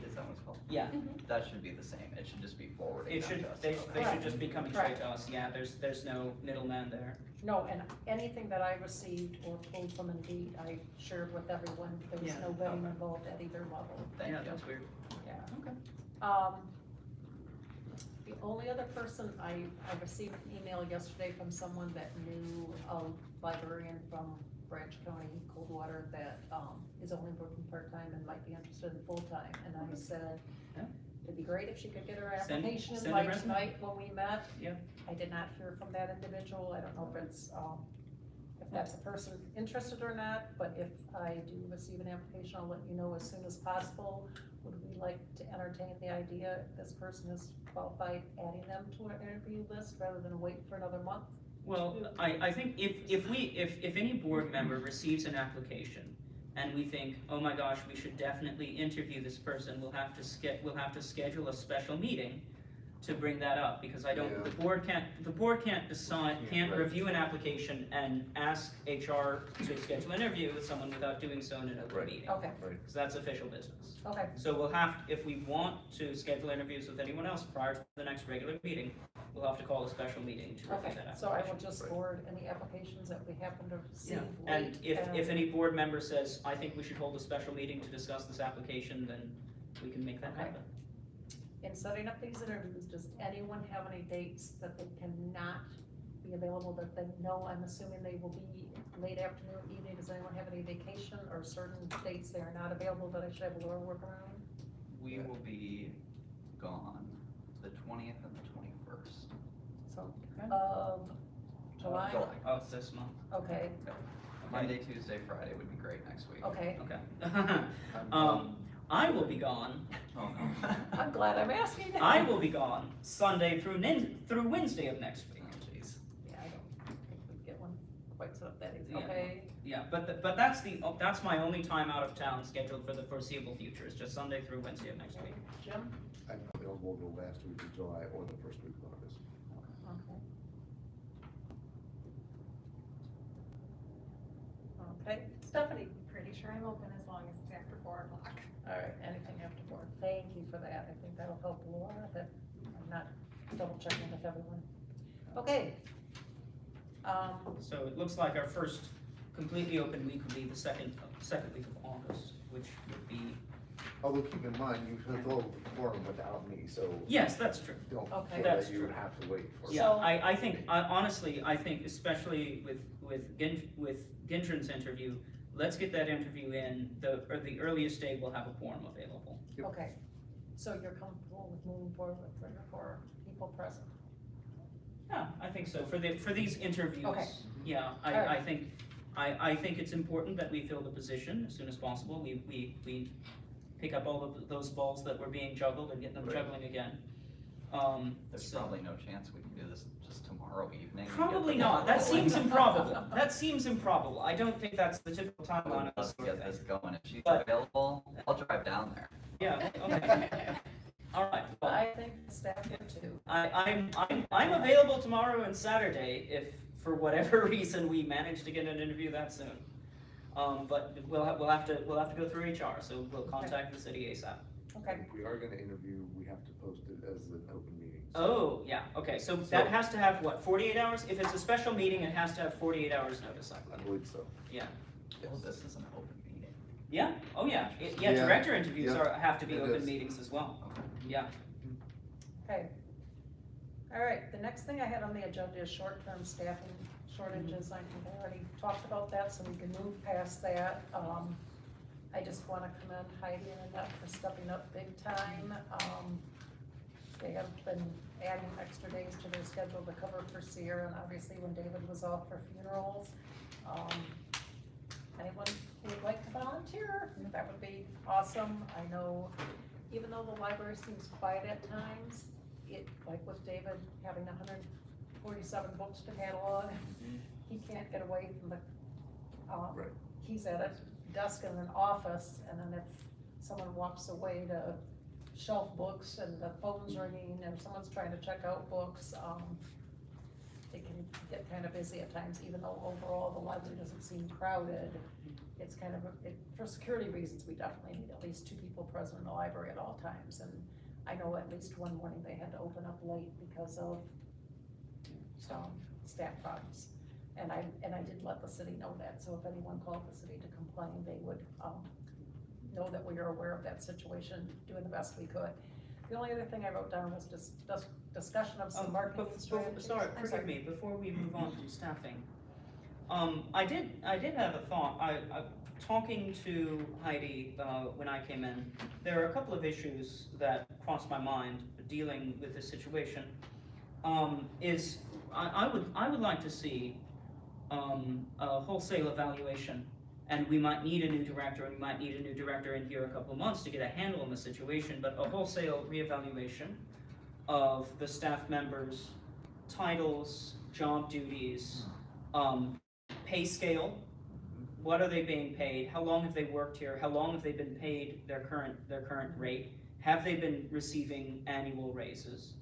is that what it's called? Yeah, That should be the same. It should just be forwarded It should, they should just be coming straight to us, yeah, there's no middleman there. No, and anything that I received or pulled from Indeed, I shared with everyone. There was Yeah. no vetting involved at either level. Thank Yeah, you. that's weird. Yeah. Okay. The only other person, I received an email yesterday from someone that knew a librarian from Branch County, Coldwater, that, is only working part-time and might be interested in full-time, and I said, Yeah. it'd be great if she could get her Send- application in send a by resume. tonight when we met. Yeah. I did not hear from that individual, I don't know if that's a person interested or not, but if I do receive an application, I'll let you know as soon as possible. Would we like to entertain the idea, if this person is qualified, adding them to our interview list rather than wait for another month? Well, I think if any board member receives an application and we think, oh my gosh, we should definitely interview this person, we'll have to schedule a special meeting to bring that up, because I don't, Yeah. the board can't decide, can't Right. review an application and ask HR to schedule an interview with someone without doing so in an open Right. meeting, Okay, because that's official business. okay, So we'll if we want to schedule interviews with anyone else prior to the next regular meeting, we'll have to call a special meeting to review okay, that application. so I will just Right. forward any applications that we happen to receive Yeah, late. and if any board member says, I think we should hold a special meeting to discuss this application, then we can make that Okay. happen. In setting up these interviews, does anyone have any dates that they cannot be available, that they know? I'm assuming they will be late afternoon, evening. Does anyone have any vacation or certain dates they are not available that I should have a little work around? We will be gone the 20th and the 21st. So, Okay. July, Of this month, okay, Monday, Tuesday, Friday would be great next week. okay. okay. I will be gone, Oh, no. I'm glad I'm asking. I will be gone Sunday through Wednesday of next week. Oh, jeez. Yeah, I don't think we'd get one quite set up that easy, Yeah. okay? Yeah, but that's my only time out of town scheduled for the foreseeable future, is just Sunday through Wednesday of next week. Jim? I'm available the last week of July or the first week of August. Okay. Okay, Stephanie? Pretty sure I'm open as long as it's after 4 o'clock. All right, anything after 4. Thank you for that. I think that'll help a lot, that I'm not double checking with everyone. Okay. So it looks like our first completely open week will be the second week of August, which would be, Although keep in mind, you fulfilled the quorum without me, so yes, that's true. don't Okay. feel That's that you true. would have to wait for. Yeah, So- I think, honestly, I think especially with Gintren's interview, let's get that interview in, the earliest day we'll have a quorum available. Yep. Okay, so you're comfortable with moving forward with 3 or 4 people present? Yeah, I think so, for these interviews. Okay. Yeah, All I right. think, I think it's important that we fill the position as soon as possible, we pick up all of those balls that were being juggled and get them Right. juggling again. There's So- probably no chance we can do this just tomorrow evening. and get Probably the not, ball that rolling. seems improbable, that seems improbable, I don't think that's the typical timeline of this Let's sort of get thing. this going. If she's But- available, I'll drive down there. Yeah, okay, alright, well, I think the staff here too. I'm available tomorrow and Saturday if, for whatever reason, we manage to get an interview that soon. But we'll have to go through HR, so we'll contact the city ASAP. Okay, If we are gonna interview, we have to post it as an open meeting. so- Oh, yeah, okay, so that has to have, what, 48 hours? If it's a special meeting, it has to have 48 hours notice, I I believe. believe so. Yeah, Oh, this is an open meeting. yeah, oh yeah, Yeah, director interviews yeah, have to be it open is. meetings as well, Okay. yeah. okay. All right, the next thing I had on the agenda is short-term staffing shortages. I think I already talked about that, so we can move past that. I just wanna commend Heidi and Annette for stepping up big time. They have been adding extra days to their schedule to cover for Sierra, and obviously when David was off for funerals. Anyone who would like to volunteer, that would be awesome. I know, even though the library seems quiet at times, like with David having 147 books to catalog, he can't get away from the, Right. he's at a desk in an office, and then if someone walks away to shelf books and the phone's ringing and someone's trying to check out books, it can get kind of busy at times, even though overall the library doesn't seem crowded. It's kind of, for security reasons, we definitely need at least 2 people present in the library at all times, and I know at least one morning they had to open up late because of, staff problems. And I did let the city know that, so if anyone called the city to complain, they would, know that we are aware of that situation, doing the best we could. The only other thing I wrote down was just discussion of some marketing strategies. Sorry, I'm forgive me, before we move on from staffing. I did have a thought, talking to Heidi, when I came in, there are a couple of issues that crossed my mind dealing with this situation. I would like to see, a wholesale evaluation, and we might need a new director, and we might need a new director in here a couple of months to get a handle on the situation, but a wholesale reevaluation of the staff members' titles, job duties, pay scale. What are they being paid? How long have they worked here? How long have they been paid their current rate? Have they been receiving annual raises?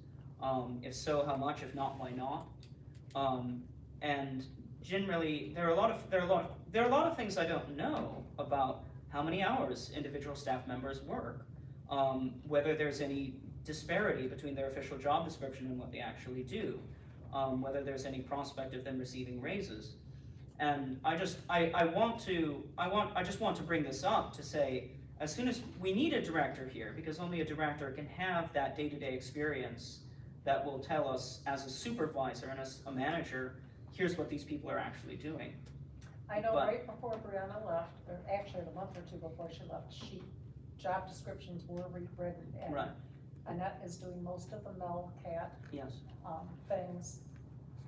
If so, how much? If not, why not? And generally, there are a lot of things I don't know about how many hours individual staff members work, whether there's any disparity between their official job description and what they actually do, whether there's any prospect of them receiving raises. And I just want to bring this up to say, as soon as we need a director here, because only a director can have that day-to-day experience that will tell us as a supervisor and as a manager, here's what these people are actually doing. I know But- right before Brianna left, or actually a month or two before she left, job descriptions were rewritten, and Right. Annette is doing most of the MelCat, Yes. things.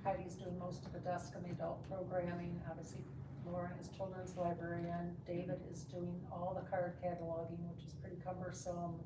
Heidi's doing most of the desk and the adult programming, obviously Lauren is children's librarian, David is doing all the card cataloging, which is pretty cumbersome.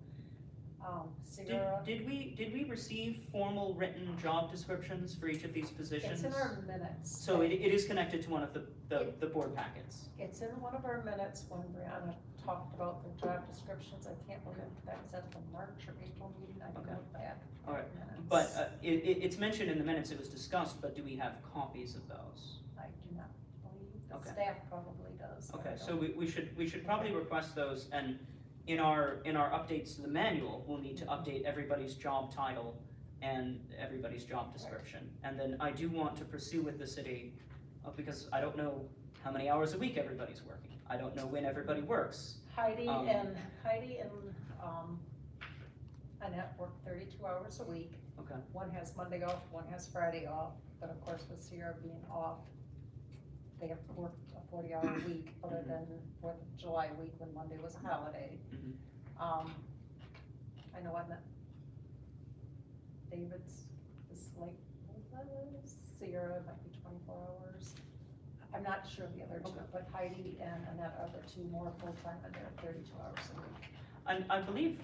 Sierra, Did we receive formal written job descriptions for each of these positions? it's in our minutes. So it is connected to one of the board packets. It's in one of our minutes when Brianna talked about the job descriptions. I can't remember if that was at the March or April meeting, I can Okay. look back. All right. Minutes. But it's mentioned in the minutes, it was discussed, but do we have copies of those? I do not believe, the Okay. staff probably does. I Okay, don't. so we should probably request those, and in our updates to the manual, we'll need to update everybody's job title and everybody's job description. And then I do want to pursue with the city, because I don't know how many hours a week everybody's working. I don't know when everybody works. Heidi um, and Annette work 32 hours a week. Okay. One has Monday off, one has Friday off, but of course with Sierra being off, they have to work a 40-hour week, other than 4th of July week when Monday was a holiday. Mhm. I know Annette, David's is like, Sierra might be 24 hours. I'm not sure of the other two, but Heidi and Annette are the two more full-time, and they're 32 hours a week. And I believe,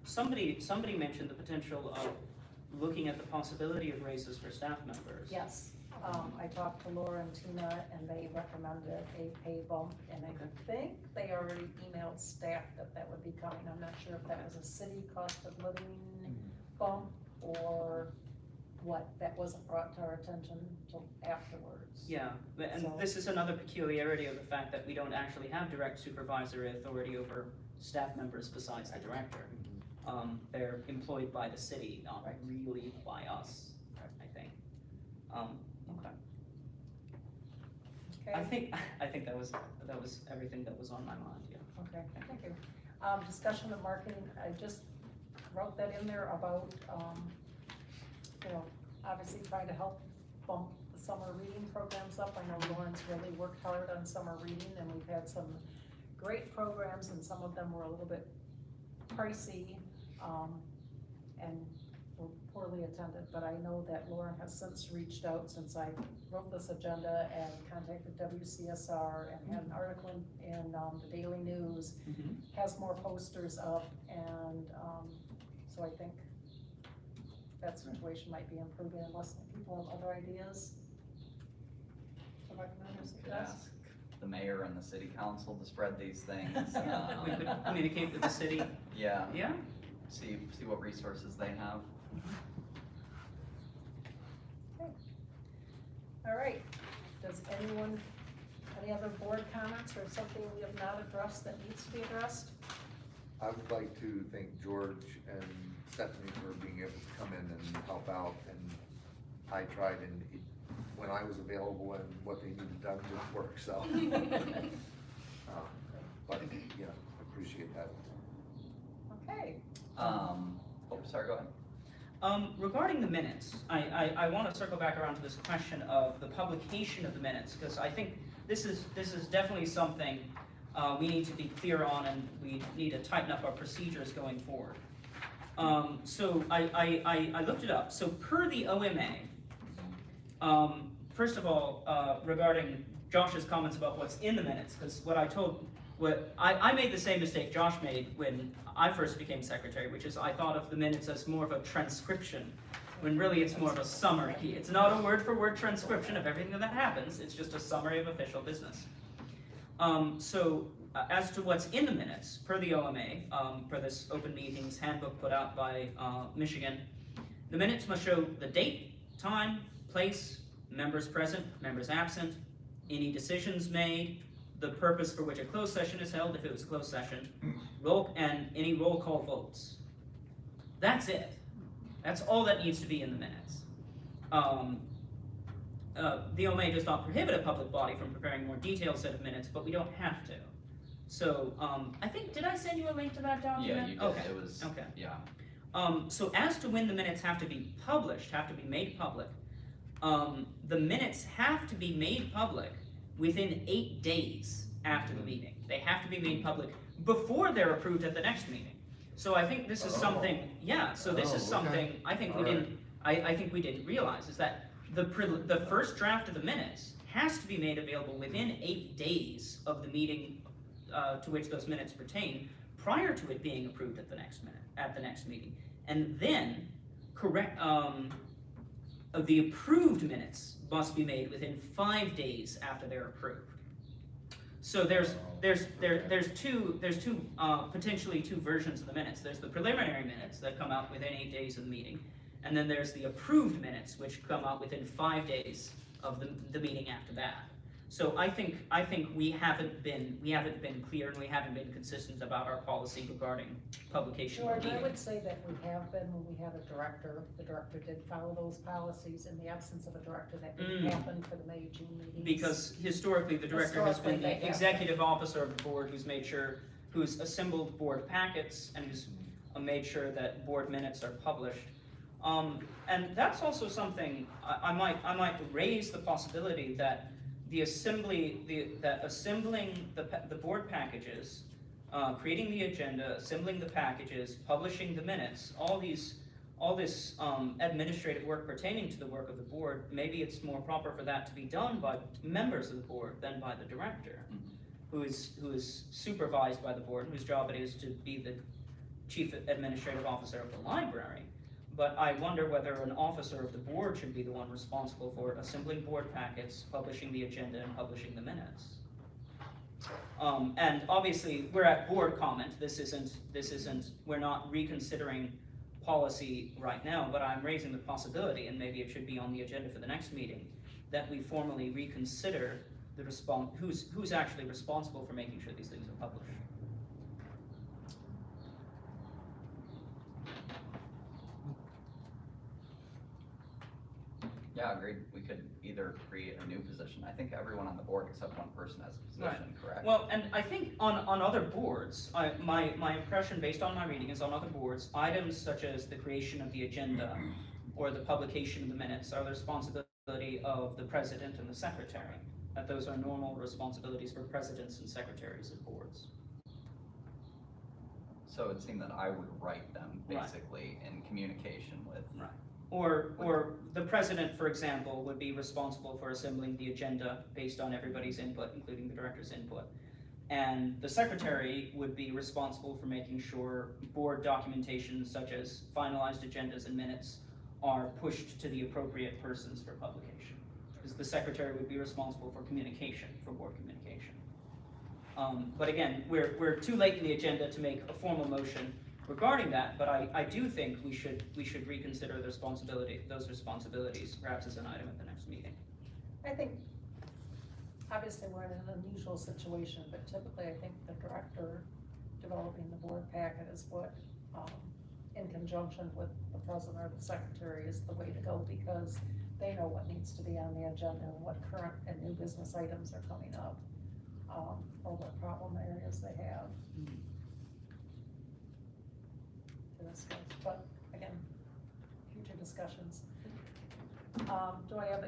somebody mentioned the potential of looking at the possibility of raises for staff members. Yes, I talked to Laura and Tina, and they recommended a pay bump, and I Okay. think they already emailed staff that would be coming. I'm not sure if that was a city cost of living bump, or what, that wasn't brought to our attention until afterwards. Yeah, and So- this is another peculiarity of the fact that we don't actually have direct supervisory authority over staff members besides the director. They're employed by the city, not Right. really by us, I think. Okay. Okay, I think that was everything that was on my mind, yeah. okay, thank you. Discussion of marketing, I just wrote that in there about, obviously trying to help bump the summer reading programs up. I know Lauren's really worked hard on summer reading, and we've had some great programs, and some of them were a little bit pricey, and were poorly attended, but I know that Lauren has since reached out since I wrote this agenda and contacted WCSR and had an article in the Daily News, has more posters up, and so I think that situation might be improving unless people have other ideas. So recommend or Could suggest? ask the mayor and the city council to spread these things. We could communicate with the city, Yeah, yeah? see what resources they have. All right, does anyone, any other board comments or something we have not addressed that needs to be addressed? I would like to thank George and Stephanie for being able to come in and help out, and I tried, and when I was available and what they needed done didn't work, so. But, yeah, appreciate that. Okay. Sorry, go ahead. Regarding the minutes, I want to circle back around to this question of the publication of the minutes, because I think this is definitely something we need to be clear on, and we need to tighten up our procedures going forward. So I looked it up. So per the OMA, first of all, regarding Josh's comments about what's in the minutes, because I made the same mistake Josh made when I first became secretary, which is I thought of the minutes as more of a transcription, when really it's more of a summary. It's not a word-for-word transcription of everything that happens, it's just a summary of official business. As to what's in the minutes, per the OMA, per this open meetings handbook put out by Michigan, the minutes must show the date, time, place, members present, members absent, any decisions made, the purpose for which a closed session is held, if it was a closed session, and any roll call votes. That's it. That's all that needs to be in the minutes. The OMA does not prohibit a public body from preparing a more detailed set of minutes, but we don't have to. So, I think, did I send you a link to that document? Yeah, you did. Okay. It was, Okay. yeah. So as to when the minutes have to be published, have to be made public, the minutes have to be made public within 8 days after the meeting. They have to be made public before they're approved at the next meeting. So I think this is something, yeah, so this is something I think we didn't, I think we didn't realize, is that the first draft of the minutes has to be made available within 8 days of the meeting to which those minutes pertain, prior to it being approved at the next meeting. And then, the approved minutes must be made within 5 days after they're approved. So there's potentially two versions of the minutes. There's the preliminary minutes that come out within 8 days of the meeting, and then there's the approved minutes, which come out within 5 days of the meeting after that. So I think we haven't been clear, and we haven't been consistent about our policy regarding publication of George, I meetings. would say that we have been when we had a director. The director did follow those policies. In the absence of a director, that didn't happen for the May, June meetings. Because historically, the director has been Historically, they the have executive officer of the board who's assembled board packets and who's made sure that board minutes are published. And that's also something I might raise the possibility that assembling the board packages, creating the agenda, assembling the packages, publishing the minutes, all this administrative work pertaining to the work of the board, maybe it's more proper for that to be done by members of the board than by the director, who is supervised by the board, whose job it is to be the chief administrative officer of the library. But I wonder whether an officer of the board should be the one responsible for assembling board packets, publishing the agenda, and publishing the minutes. And obviously, we're at board comment. We're not reconsidering policy right now, but I'm raising the possibility, and maybe it should be on the agenda for the next meeting, that we formally reconsider who's actually responsible for making sure these things are published. Yeah, agreed. We could either create a new position. I think everyone on the board except one person has a position, correct? Well, and I think on other boards, my impression based on my reading is on other boards, items such as the creation of the agenda or the publication of the minutes are the responsibility of the president and the secretary. That those are normal responsibilities for presidents and secretaries of boards. So it seemed that I would write them Right. basically in communication with. Right. Or the president, for example, would be responsible for assembling the agenda based on everybody's input, including the director's input. And the secretary would be responsible for making sure board documentation such as finalized agendas and minutes are pushed to the appropriate persons for publication. Because the secretary would be responsible for communication, for board communication. But again, we're too late in the agenda to make a formal motion regarding that, but I do think we should reconsider those responsibilities, perhaps as an item at the next meeting. I think, obviously, we're in an unusual situation, but typically, I think the director developing the board packet is what in conjunction with the president or the secretary is the way to go, because they know what needs to be on the agenda and what current and new business items are coming up, or what problem areas they have. To discuss, but again, future discussions. Do I have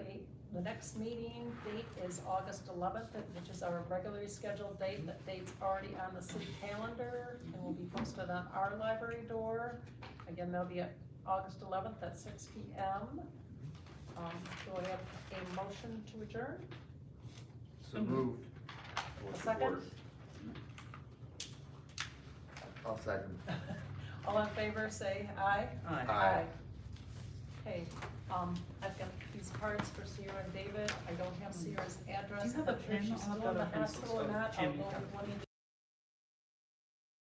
the next meeting date is August 11th, which is our regularly scheduled date. That date's already on the city calendar and will be posted on our library door. Again, that'll be at August 11th at 6 p.m. Do I have a motion to adjourn? So moved. A second? I'll second. All in favor, say aye. Aye. Aye. Okay, I've got these cards for Sierra and David. I don't have Sierra's address. Do you have a I'm not sure if pen? she's I'll still go in to the pencils. hospital or Oh, not. I'll Jim, go you got with one each